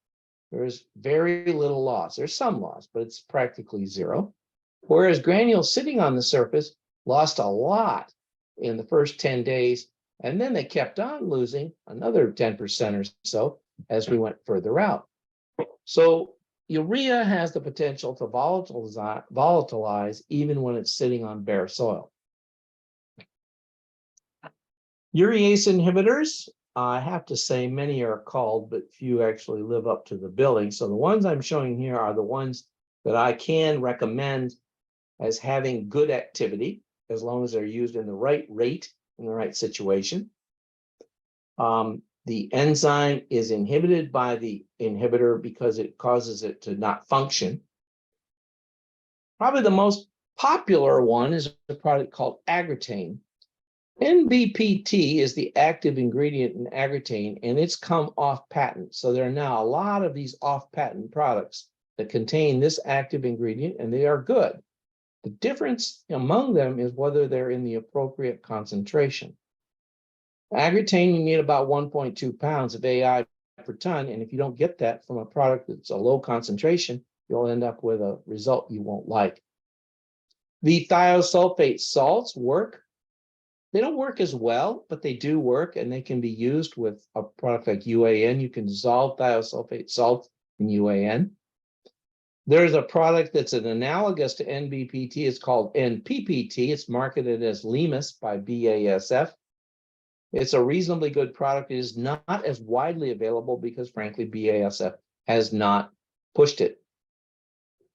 there's very little loss. There's some loss, but it's practically zero. Whereas granules sitting on the surface lost a lot in the first 10 days, and then they kept on losing another 10% or so as we went further out. So urea has the potential to volatilize even when it's sitting on bare soil. Urease inhibitors, I have to say many are called, but few actually live up to the billing. So the ones I'm showing here are the ones that I can recommend as having good activity, as long as they're used in the right rate, in the right situation. The enzyme is inhibited by the inhibitor because it causes it to not function. Probably the most popular one is a product called agrotane. NBPT is the active ingredient in agrotane, and it's come off patent. So there are now a lot of these off patent products that contain this active ingredient, and they are good. The difference among them is whether they're in the appropriate concentration. Agrotane, you need about 1.2 pounds of AI per ton, and if you don't get that from a product that's a low concentration, you'll end up with a result you won't like. The thiosulfate salts work. They don't work as well, but they do work, and they can be used with a product like UAN. You can dissolve thiosulfate salt in UAN. There's a product that's an analogous to NBPT. It's called NPPT. It's marketed as Lemus by BASF. It's a reasonably good product. It is not as widely available because, frankly, BASF has not pushed it.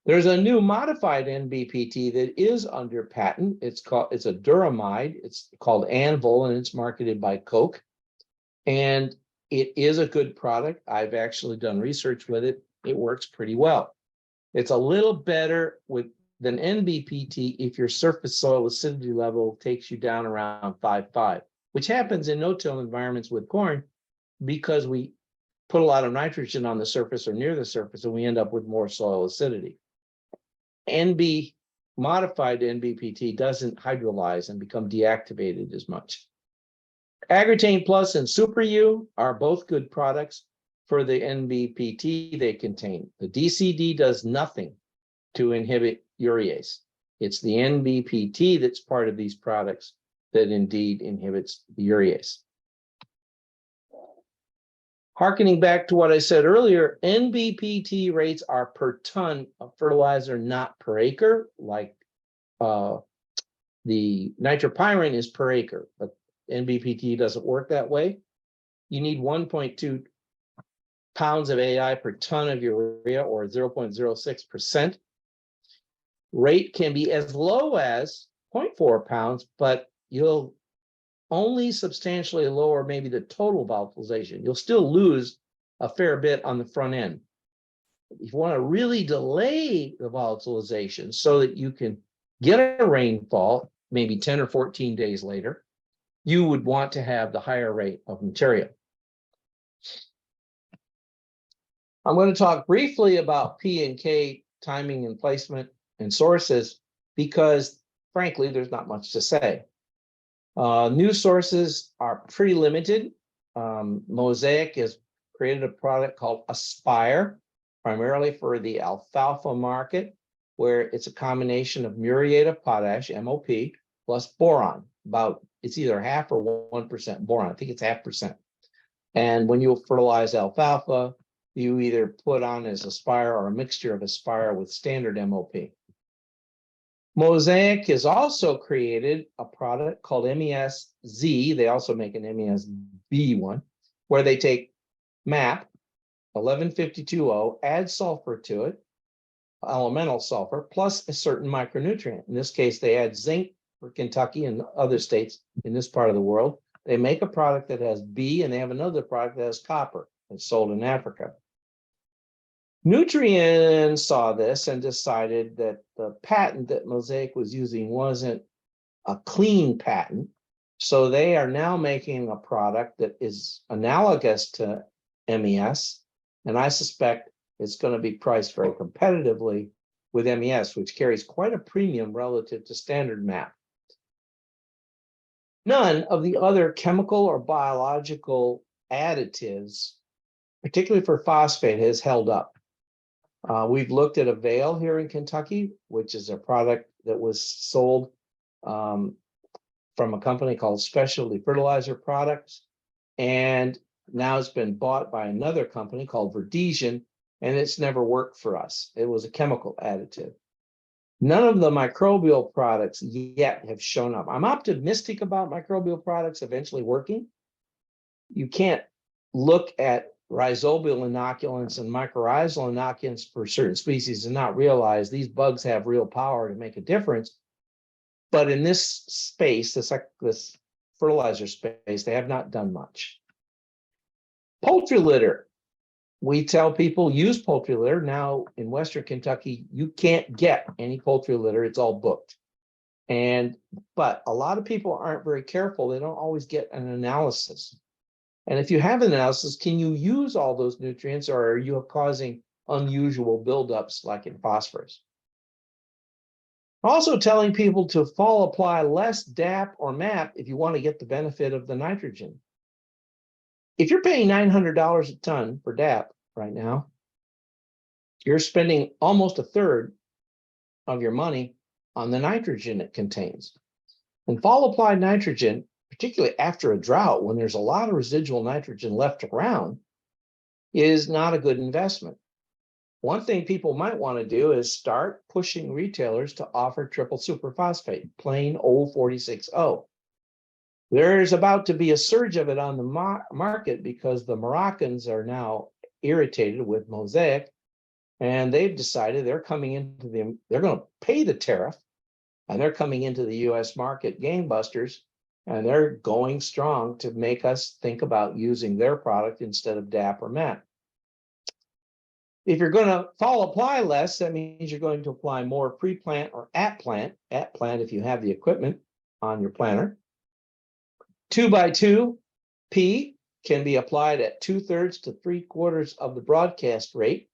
There's a new modified NBPT that is under patent. It's a duramide. It's called Anvil, and it's marketed by Coke. And it is a good product. I've actually done research with it. It works pretty well. It's a little better than NBPT if your surface soil acidity level takes you down around 5.5, which happens in no-till environments with corn because we put a lot of nitrogen on the surface or near the surface, and we end up with more soil acidity. Modified NBPT doesn't hydrolyze and become deactivated as much. Agrotane Plus and Super U are both good products for the NBPT they contain. The DCD does nothing to inhibit urease. It's the NBPT that's part of these products that indeed inhibits the urease. Harkening back to what I said earlier, NBPT rates are per ton of fertilizer, not per acre, like the nitropyrin is per acre, but NBPT doesn't work that way. You need 1.2 pounds of AI per ton of urea, or 0.06%. Rate can be as low as 0.4 pounds, but you'll only substantially lower maybe the total volatilization. You'll still lose a fair bit on the front end. If you want to really delay the volatilization so that you can get a rainfall, maybe 10 or 14 days later, you would want to have the higher rate of material. I'm going to talk briefly about P and K timing and placement and sources, because frankly, there's not much to say. New sources are pretty limited. Mosaic has created a product called Aspire, primarily for the alfalfa market, where it's a combination of muriate of potash, MOP, plus boron. It's either 0.5 or 1% boron. I think it's 0.5%. And when you fertilize alfalfa, you either put on as Aspire or a mixture of Aspire with standard MOP. Mosaic has also created a product called MES-Z. They also make an MES-B one, where they take MAP 1152O, add sulfur to it, elemental sulfur, plus a certain micronutrient. In this case, they add zinc for Kentucky and other states in this part of the world. They make a product that has B, and they have another product that has copper that's sold in Africa. Nutrien saw this and decided that the patent that Mosaic was using wasn't a clean patent. So they are now making a product that is analogous to MES. And I suspect it's going to be priced very competitively with MES, which carries quite a premium relative to standard MAP. None of the other chemical or biological additives, particularly for phosphate, has held up. We've looked at Avail here in Kentucky, which is a product that was sold from a company called Specialty Fertilizer Products, and now it's been bought by another company called Verdesian, and it's never worked for us. It was a chemical additive. None of the microbial products yet have shown up. I'm optimistic about microbial products eventually working. You can't look at rhizobial inoculants and mycorrhizal inoculants for certain species and not realize these bugs have real power to make a difference. But in this space, this fertilizer space, they have not done much. Poultry litter. We tell people use poultry litter. Now in Western Kentucky, you can't get any poultry litter. It's all booked. But a lot of people aren't very careful. They don't always get an analysis. And if you have an analysis, can you use all those nutrients, or are you causing unusual buildups like in phosphorus? Also telling people to fall apply less DAP or MAP if you want to get the benefit of the nitrogen. If you're paying $900 a ton for DAP right now, you're spending almost a third of your money on the nitrogen it contains. And fall applied nitrogen, particularly after a drought when there's a lot of residual nitrogen left around, is not a good investment. One thing people might want to do is start pushing retailers to offer triple superphosphate, plain old 46O. There's about to be a surge of it on the market because the Moroccans are now irritated with Mosaic, and they've decided they're going to pay the tariff, and they're coming into the US market gangbusters, and they're going strong to make us think about using their product instead of DAP or MAP. If you're going to fall apply less, that means you're going to apply more pre-plant or at plant if you have the equipment on your planter. 2x2 P can be applied at 2/3 to 3/4 of the broadcast rate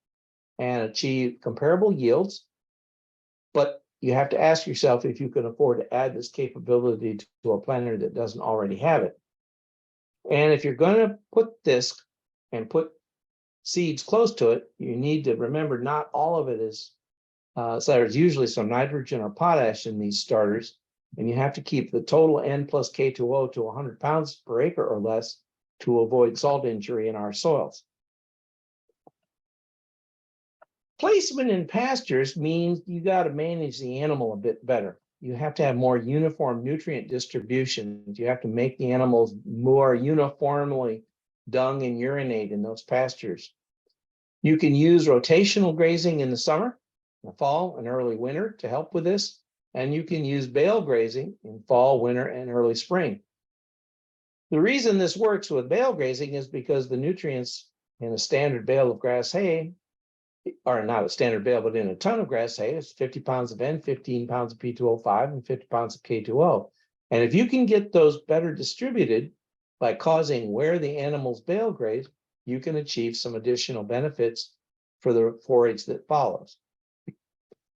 and achieve comparable yields. But you have to ask yourself if you can afford to add this capability to a planter that doesn't already have it. And if you're going to put this and put seeds close to it, you need to remember not all of it is, so there's usually some nitrogen or potash in these starters, and you have to keep the total N plus K2O to 100 pounds per acre or less to avoid salt injury in our soils. Placement in pastures means you got to manage the animal a bit better. You have to have more uniform nutrient distribution. You have to make the animals more uniformly dung and urinate in those pastures. You can use rotational grazing in the summer, the fall, and early winter to help with this. And you can use bale grazing in fall, winter, and early spring. The reason this works with bale grazing is because the nutrients in a standard bale of grass hay, or not a standard bale, but in a ton of grass hay, it's 50 pounds of N, 15 pounds of P2O5, and 50 pounds of K2O. And if you can get those better distributed by causing where the animals bale graze, you can achieve some additional benefits for the forage that follows.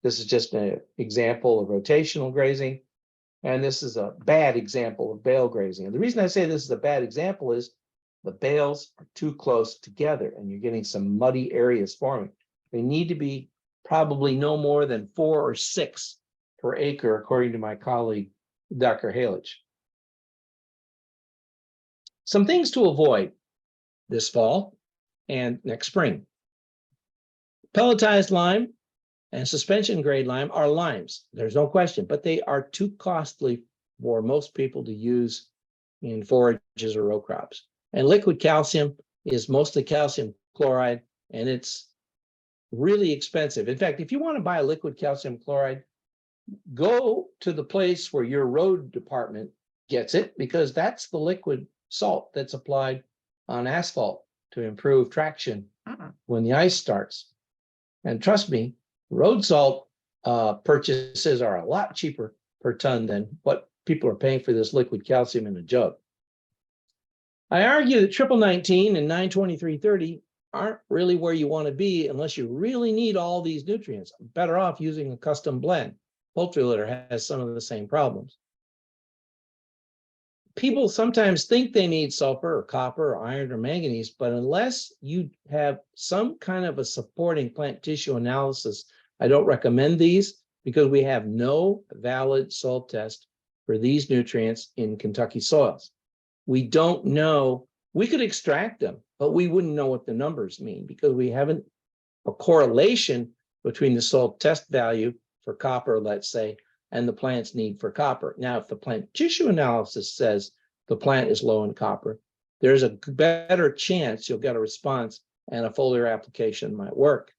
This is just an example of rotational grazing, and this is a bad example of bale grazing. And the reason I say this is a bad example is the bales are too close together and you're getting some muddy areas forming. They need to be probably no more than 4 or 6 per acre, according to my colleague, Dr. Halich. Some things to avoid this fall and next spring. Pelletized lime and suspension grade lime are limes. There's no question, but they are too costly for most people to use in forages or row crops. And liquid calcium is mostly calcium chloride, and it's really expensive. In fact, if you want to buy a liquid calcium chloride, go to the place where your road department gets it, because that's the liquid salt that's applied on asphalt to improve traction when the ice starts. And trust me, road salt purchases are a lot cheaper per ton than what people are paying for this liquid calcium in a jug. I argue that 1919 and 92330 aren't really where you want to be unless you really need all these nutrients. Better off using a custom blend. Poultry litter has some of the same problems. People sometimes think they need sulfur or copper or iron or manganese, but unless you have some kind of a supporting plant tissue analysis, I don't recommend these, because we have no valid soil test for these nutrients in Kentucky soils. We don't know, we could extract them, but we wouldn't know what the numbers mean, because we haven't a correlation between the soil test value for copper, let's say, and the plant's need for copper. Now, if the plant tissue analysis says the plant is low in copper, there's a better chance you'll get a response and a foliar application might work.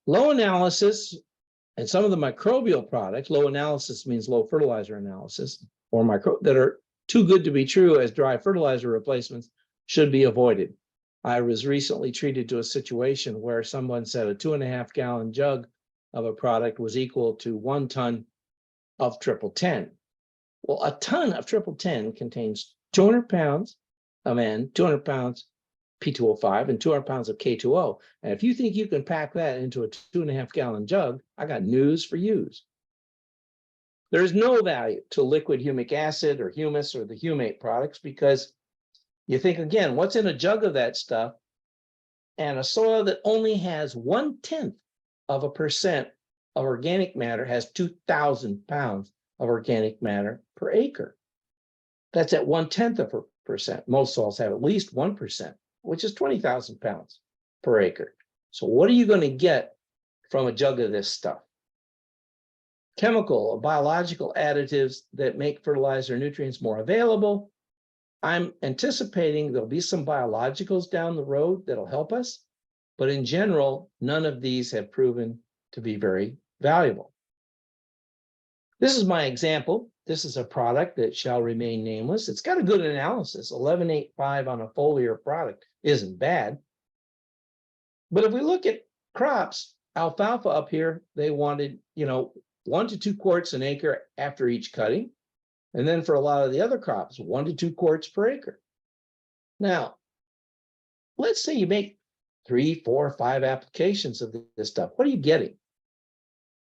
Low analysis and some of the microbial products, low analysis means low fertilizer analysis, or that are too good to be true as dry fertilizer replacements, should be avoided. I was recently treated to a situation where someone said a 2.5 gallon jug of a product was equal to 1 ton of triple 10. Well, a ton of triple 10 contains 200 pounds of N, 200 pounds P2O5, and 200 pounds of K2O. And if you think you can pack that into a 2.5 gallon jug, I got news for yous. There's no value to liquid humic acid or humus or the humate products, because you think, again, what's in a jug of that stuff? And a soil that only has 1/10% of organic matter has 2,000 pounds of organic matter per acre. That's at 0.1%. Most soils have at least 1%, which is 20,000 pounds per acre. So what are you going to get from a jug of this stuff? Chemical or biological additives that make fertilizer nutrients more available. I'm anticipating there'll be some biologicals down the road that'll help us, but in general, none of these have proven to be very valuable. This is my example. This is a product that shall remain nameless. It's got a good analysis. 11.85 on a foliar product isn't bad. But if we look at crops, alfalfa up here, they wanted, 1 to 2 quarts an acre after each cutting. And then for a lot of the other crops, 1 to 2 quarts per acre. Now, let's say you make 3, 4, 5 applications of this stuff. What are you getting?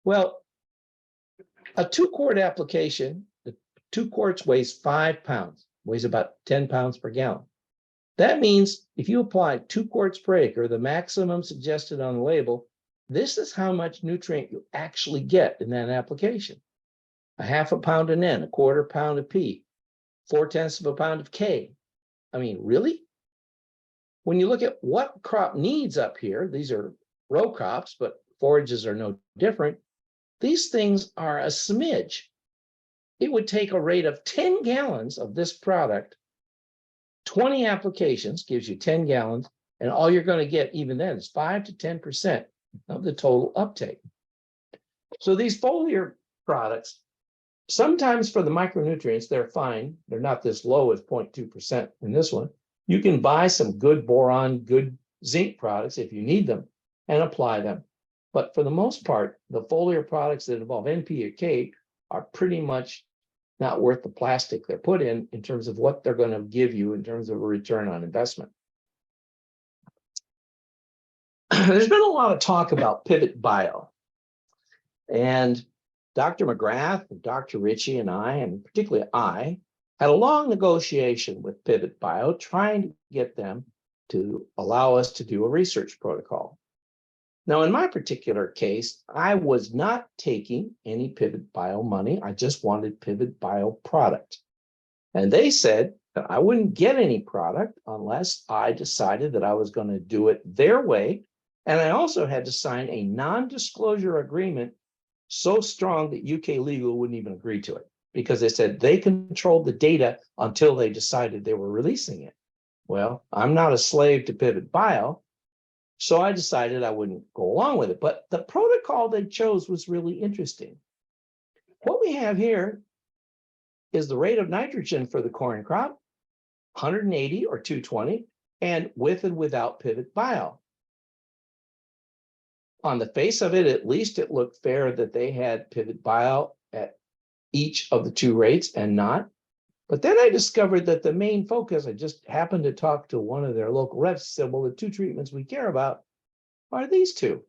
Well, a 2-quart application, the 2 quarts weighs 5 pounds, weighs about 10 pounds per gallon. That means if you apply 2 quarts per acre, the maximum suggested on the label, this is how much nutrient you actually get in that application. 1/2 pound of N, 1/4 pound of P, 0.4 pound of K, I mean, really? When you look at what crop needs up here, these are row crops, but forages are no different. These things are a smidge. It would take a rate of 10 gallons of this product, 20 applications gives you 10 gallons, and all you're going to get even then is 5 to 10% of the total uptake. So these foliar products, sometimes for the micronutrients, they're fine. They're not this low as 0.2% in this one. You can buy some good boron, good zinc products if you need them and apply them. But for the most part, the foliar products that involve NP or K are pretty much not worth the plastic they're put in terms of what they're going to give you in terms of a return on investment. There's been a lot of talk about Pivot Bio. And Dr. McGrath, Dr. Ritchie, and I, and particularly I, had a long negotiation with Pivot Bio, trying to get them to allow us to do a research protocol. Now, in my particular case, I was not taking any Pivot Bio money. I just wanted Pivot Bio product. And they said that I wouldn't get any product unless I decided that I was going to do it their way. And I also had to sign a non-disclosure agreement so strong that UK legal wouldn't even agree to it, because they said they controlled the data until they decided they were releasing it. Well, I'm not a slave to Pivot Bio, so I decided I wouldn't go along with it. But the protocol they chose was really interesting. What we have here is the rate of nitrogen for the corn crop, 180 or 220, and with and without Pivot Bio. On the face of it, at least it looked fair that they had Pivot Bio at each of the two rates and not. But then I discovered that the main focus, I just happened to talk to one of their local reps, said, well, the two treatments we care about are these two.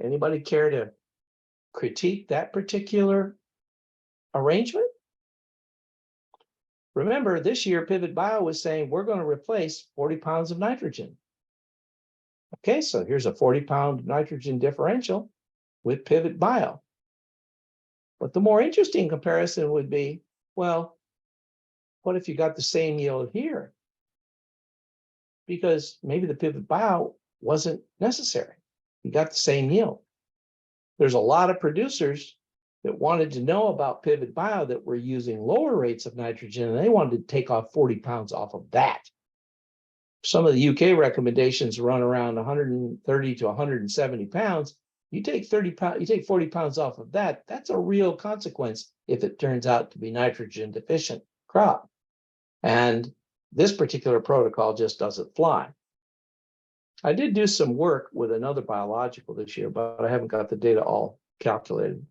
Anybody care to critique that particular arrangement? Remember, this year, Pivot Bio was saying, we're going to replace 40 pounds of nitrogen. Okay, so here's a 40-pound nitrogen differential with Pivot Bio. But the more interesting comparison would be, well, what if you got the same yield here? Because maybe the Pivot Bio wasn't necessary. You got the same yield. There's a lot of producers that wanted to know about Pivot Bio that were using lower rates of nitrogen, and they wanted to take off 40 pounds off of that. Some of the UK recommendations run around 130 to 170 pounds. You take 40 pounds off of that, that's a real consequence if it turns out to be nitrogen deficient crop. And this particular protocol just doesn't fly. I did do some work with another biological this year, but I haven't got the data all calculated.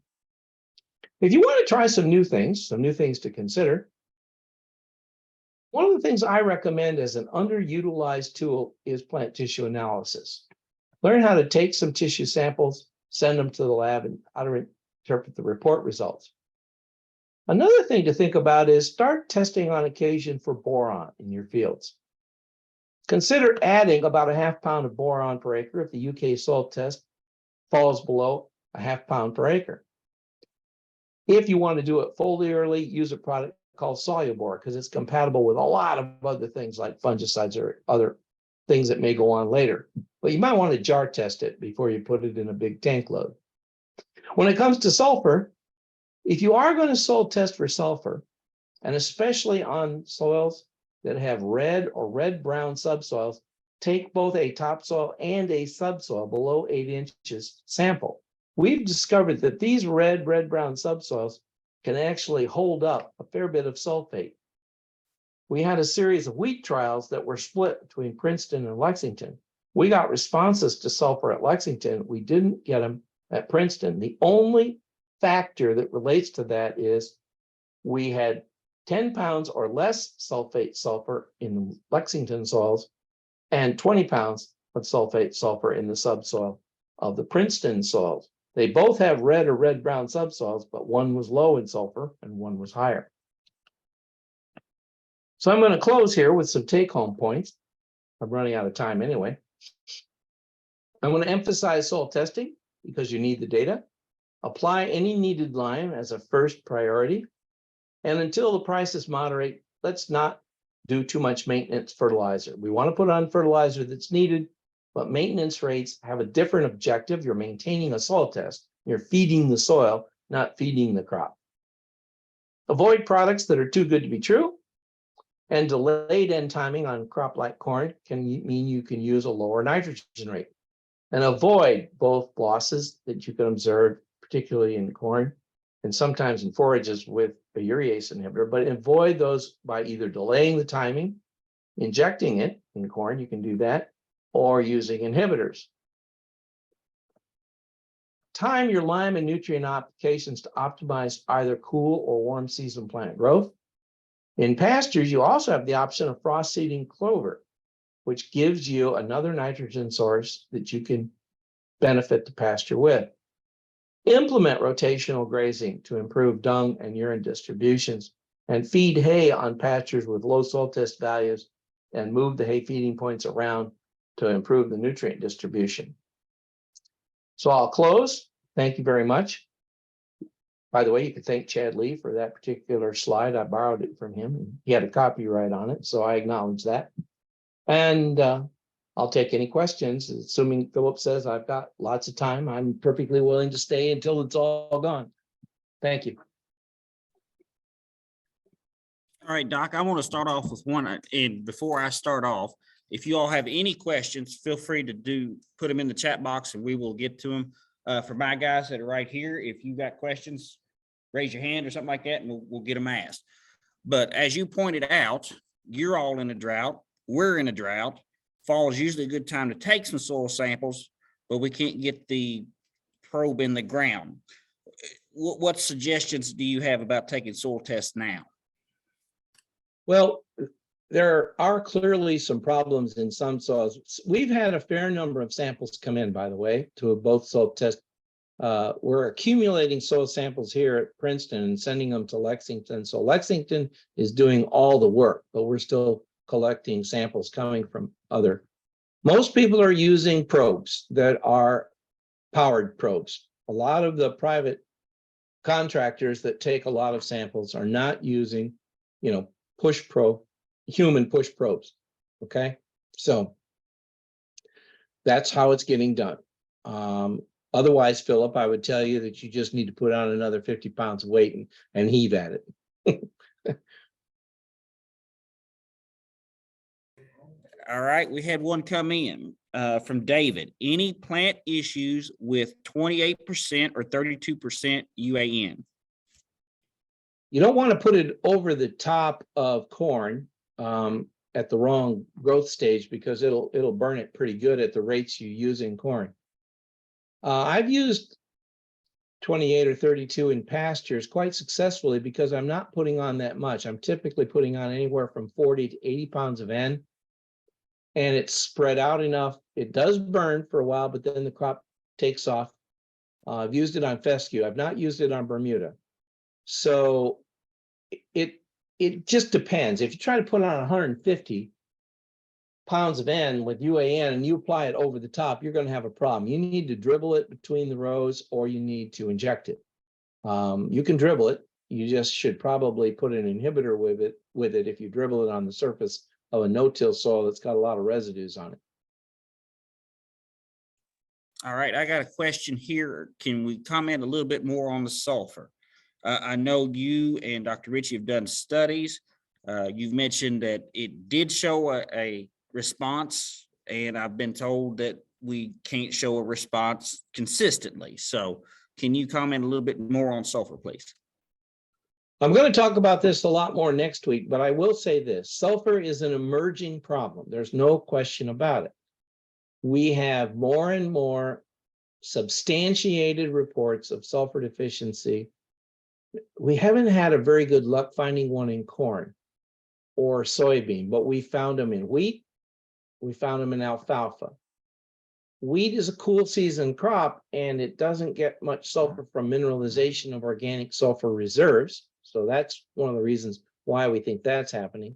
If you want to try some new things to consider, one of the things I recommend as an underutilized tool is plant tissue analysis. Learn how to take some tissue samples, send them to the lab, and how to interpret the report results. Another thing to think about is start testing on occasion for boron in your fields. Consider adding about a half pound of boron per acre if the UK soil test falls below a half pound per acre. If you want to do it foliarly, use a product called Solubor because it's compatible with a lot of other things like fungicides or other things that may go on later. But you might want to jar test it before you put it in a big tank load. When it comes to sulfur, if you are going to soil test for sulfur, and especially on soils that have red or red-brown subsoils, take both a topsoil and a subsoil below 8 inches sample. We've discovered that these red-brown subsoils can actually hold up a fair bit of sulfate. We had a series of wheat trials that were split between Princeton and Lexington. We got responses to sulfur at Lexington. We didn't get them at Princeton. The only factor that relates to that is we had 10 pounds or less sulfate sulfur in Lexington soils and 20 pounds of sulfate sulfur in the subsoil of the Princeton soils. They both have red or red-brown subsoils, but one was low in sulfur and one was higher. So I'm going to close here with some take-home points. I'm running out of time anyway. I'm going to emphasize soil testing because you need the data. Apply any needed lime as a first priority. And until the prices moderate, let's not do too much maintenance fertilizer. We want to put on fertilizer that's needed, but maintenance rates have a different objective. You're maintaining a soil test. You're feeding the soil, not feeding the crop. Avoid products that are too good to be true. And delayed end timing on crop like corn can mean you can use a lower nitrogen rate. And avoid both losses that you can observe, particularly in corn and sometimes in forages with a urease inhibitor, but avoid those by either delaying the timing, injecting it in corn, you can do that, or using inhibitors. Time your lime and nutrient applications to optimize either cool or warm season plant growth. In pastures, you also have the option of frost seeding clover, which gives you another nitrogen source that you can benefit the pasture with. Implement rotational grazing to improve dung and urine distributions, and feed hay on pastures with low soil test values and move the hay feeding points around to improve the nutrient distribution. So I'll close. Thank you very much. By the way, you can thank Chad Lee for that particular slide. I borrowed it from him. He had a copyright on it, so I acknowledge that. And I'll take any questions, assuming Philip says I've got lots of time. I'm perfectly willing to stay until it's all gone. Thank you. All right, Doc, I want to start off with one. And before I start off, if you all have any questions, feel free to put them in the chat box and we will get to them. For my guys that are right here, if you've got questions, raise your hand or something like that and we'll get them asked. But as you pointed out, you're all in a drought. We're in a drought. Fall is usually a good time to take some soil samples, but we can't get the probe in the ground. What suggestions do you have about taking soil tests now? Well, there are clearly some problems in some soils. We've had a fair number of samples come in, by the way, to both soil tests. We're accumulating soil samples here at Princeton and sending them to Lexington. So Lexington is doing all the work, but we're still collecting samples coming from other. Most people are using probes that are powered probes. A lot of the private contractors that take a lot of samples are not using, human push probes. Okay, so that's how it's getting done. Otherwise, Philip, I would tell you that you just need to put on another 50 pounds of weight and heave at it. All right, we had one come in from David. Any plant issues with 28% or 32% UAN? You don't want to put it over the top of corn at the wrong growth stage because it'll burn it pretty good at the rates you use in corn. I've used 28 or 32 in pastures quite successfully because I'm not putting on that much. I'm typically putting on anywhere from 40 to 80 pounds of N. And it's spread out enough. It does burn for a while, but then the crop takes off. I've used it on fescue. I've not used it on Bermuda. So it just depends. If you try to put on 150 pounds of N with UAN and you apply it over the top, you're going to have a problem. You need to dribble it between the rows or you need to inject it. You can dribble it. You just should probably put an inhibitor with it if you dribble it on the surface of a no-till soil that's got a lot of residues on it. All right, I got a question here. Can we comment a little bit more on the sulfur? I know you and Dr. Ritchie have done studies. You've mentioned that it did show a response, and I've been told that we can't show a response consistently. So can you comment a little bit more on sulfur, please? I'm going to talk about this a lot more next week, but I will say this. Sulfur is an emerging problem. There's no question about it. We have more and more substantiated reports of sulfur deficiency. We haven't had a very good luck finding one in corn or soybean, but we found them in wheat. We found them in alfalfa. Wheat is a cool season crop, and it doesn't get much sulfur from mineralization of organic sulfur reserves. So that's one of the reasons why we think that's happening.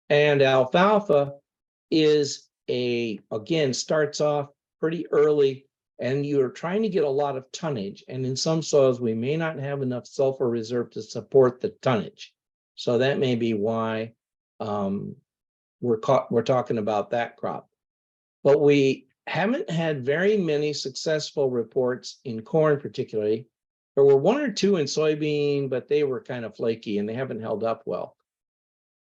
And alfalfa is again, starts off pretty early, and you're trying to get a lot of tonnage. And in some soils, we may not have enough sulfur reserve to support the tonnage. So that may be why we're talking about that crop. But we haven't had very many successful reports in corn particularly. There were one or two in soybean, but they were kind of flaky and they haven't held up well.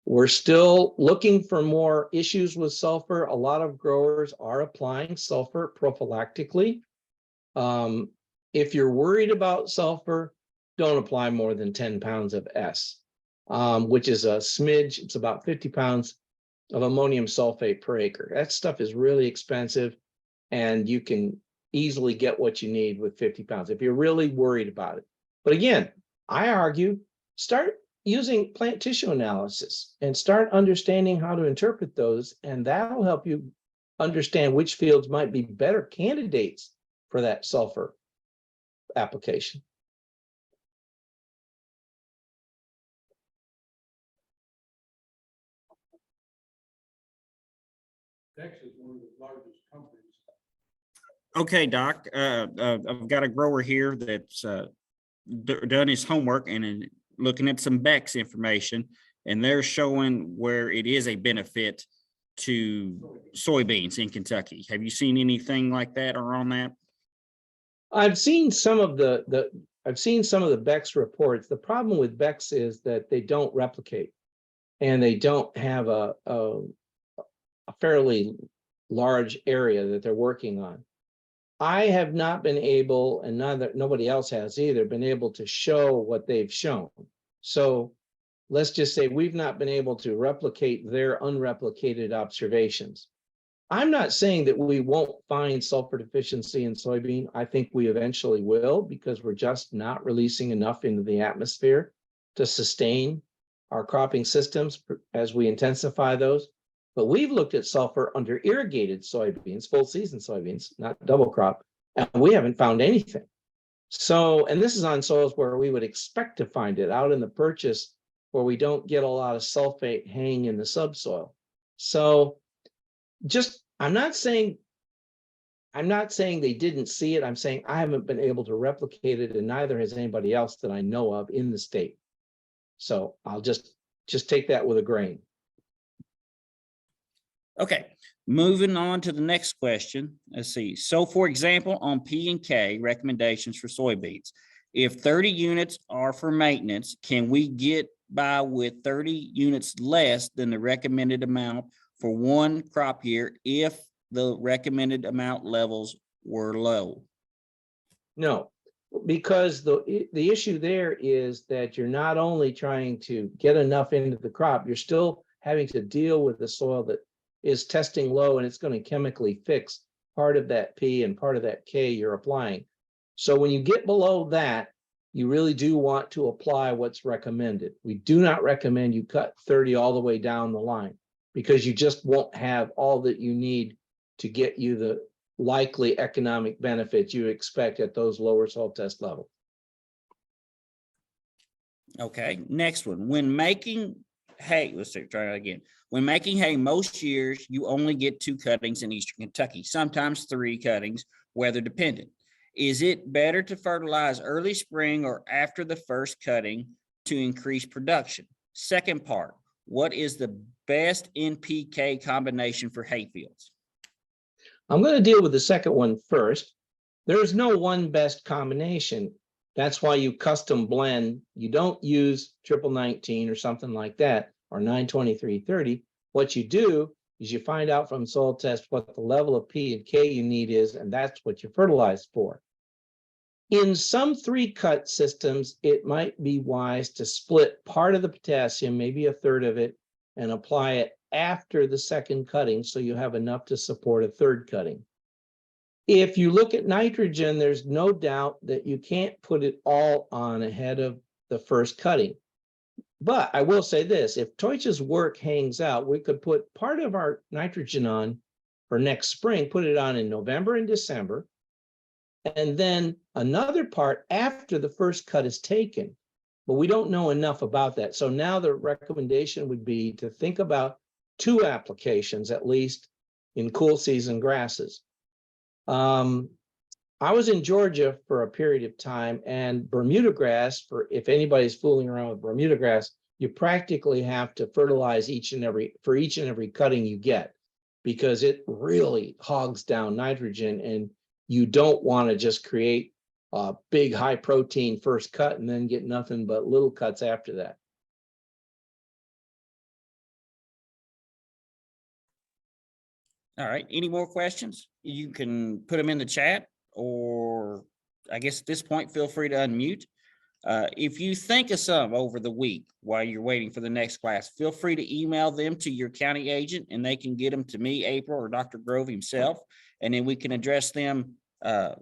We're still looking for more issues with sulfur. A lot of growers are applying sulfur prophylactically. If you're worried about sulfur, don't apply more than 10 pounds of S, which is a smidge. It's about 50 pounds of ammonium sulfate per acre. That stuff is really expensive, and you can easily get what you need with 50 pounds if you're really worried about it. But again, I argue, start using plant tissue analysis and start understanding how to interpret those, and that'll help you understand which fields might be better candidates for that sulfur application. Texas is one of the largest companies. Okay, Doc, I've got a grower here that's done his homework and looking at some Beck's information, and they're showing where it is a benefit to soybeans in Kentucky. Have you seen anything like that or on that? I've seen some of the Beck's reports. The problem with Beck's is that they don't replicate, and they don't have a fairly large area that they're working on. I have not been able, and nobody else has either, been able to show what they've shown. So let's just say we've not been able to replicate their unreplicated observations. I'm not saying that we won't find sulfur deficiency in soybean. I think we eventually will, because we're just not releasing enough into the atmosphere to sustain our cropping systems as we intensify those. But we've looked at sulfur under irrigated soybeans, full season soybeans, not double crop, and we haven't found anything. So, and this is on soils where we would expect to find it, out in the purchase where we don't get a lot of sulfate hanging in the subsoil. So I'm not saying they didn't see it. I'm saying I haven't been able to replicate it, and neither has anybody else that I know of in the state. So I'll just take that with a grain. Okay, moving on to the next question. Let's see. So for example, on P and K recommendations for soybeans, if 30 units are for maintenance, can we get by with 30 units less than the recommended amount for one crop year if the recommended amount levels were low? No, because the issue there is that you're not only trying to get enough into the crop, you're still having to deal with the soil that is testing low, and it's going to chemically fix part of that P and part of that K you're applying. So when you get below that, you really do want to apply what's recommended. We do not recommend you cut 30 all the way down the line, because you just won't have all that you need to get you the likely economic benefits you expect at those lower soil test levels. Okay, next one. When making hay, let's see, try that again. When making hay, most years you only get 2 cuttings in Eastern Kentucky, sometimes 3 cuttings, weather dependent. Is it better to fertilize early spring or after the first cutting to increase production? Second part, what is the best NPK combination for hay fields? I'm going to deal with the second one first. There is no one best combination. That's why you custom blend. You don't use 1919 or something like that, or 92330. What you do is you find out from soil test what the level of P and K you need is, and that's what you fertilize for. In some 3-cut systems, it might be wise to split part of the potassium, maybe a third of it, and apply it after the second cutting, so you have enough to support a third cutting. If you look at nitrogen, there's no doubt that you can't put it all on ahead of the first cutting. But I will say this, if Teutsch's work hangs out, we could put part of our nitrogen on for next spring, put it on in November and December, and then another part after the first cut is taken. But we don't know enough about that. So now the recommendation would be to think about 2 applications, at least in cool season grasses. I was in Georgia for a period of time, and Bermuda grass, for if anybody's fooling around with Bermuda grass, you practically have to fertilize each and every cutting you get, because it really hogs down nitrogen, and you don't want to just create a big high protein first cut and then get nothing but little cuts after that. All right, any more questions? You can put them in the chat, or I guess at this point, feel free to unmute. If you think of some over the week while you're waiting for the next class, feel free to email them to your county agent, and they can get them to me, April, or Dr. Grove himself, and then we can address them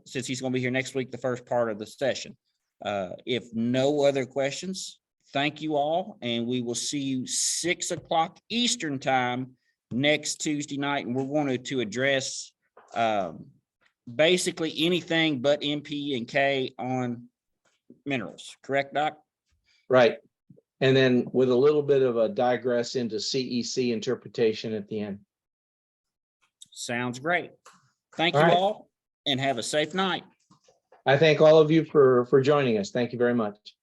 since he's going to be here next week, the first part of the session. If no other questions, thank you all, and we will see you 6 o'clock Eastern time next Tuesday night, and we're wanting to address basically anything but NP and K on minerals. Correct, Doc? Right. And then with a little bit of a digress into CEC interpretation at the end. Sounds great. Thank All you right. all, and have a safe night. I thank all of you for joining us. Thank you very much.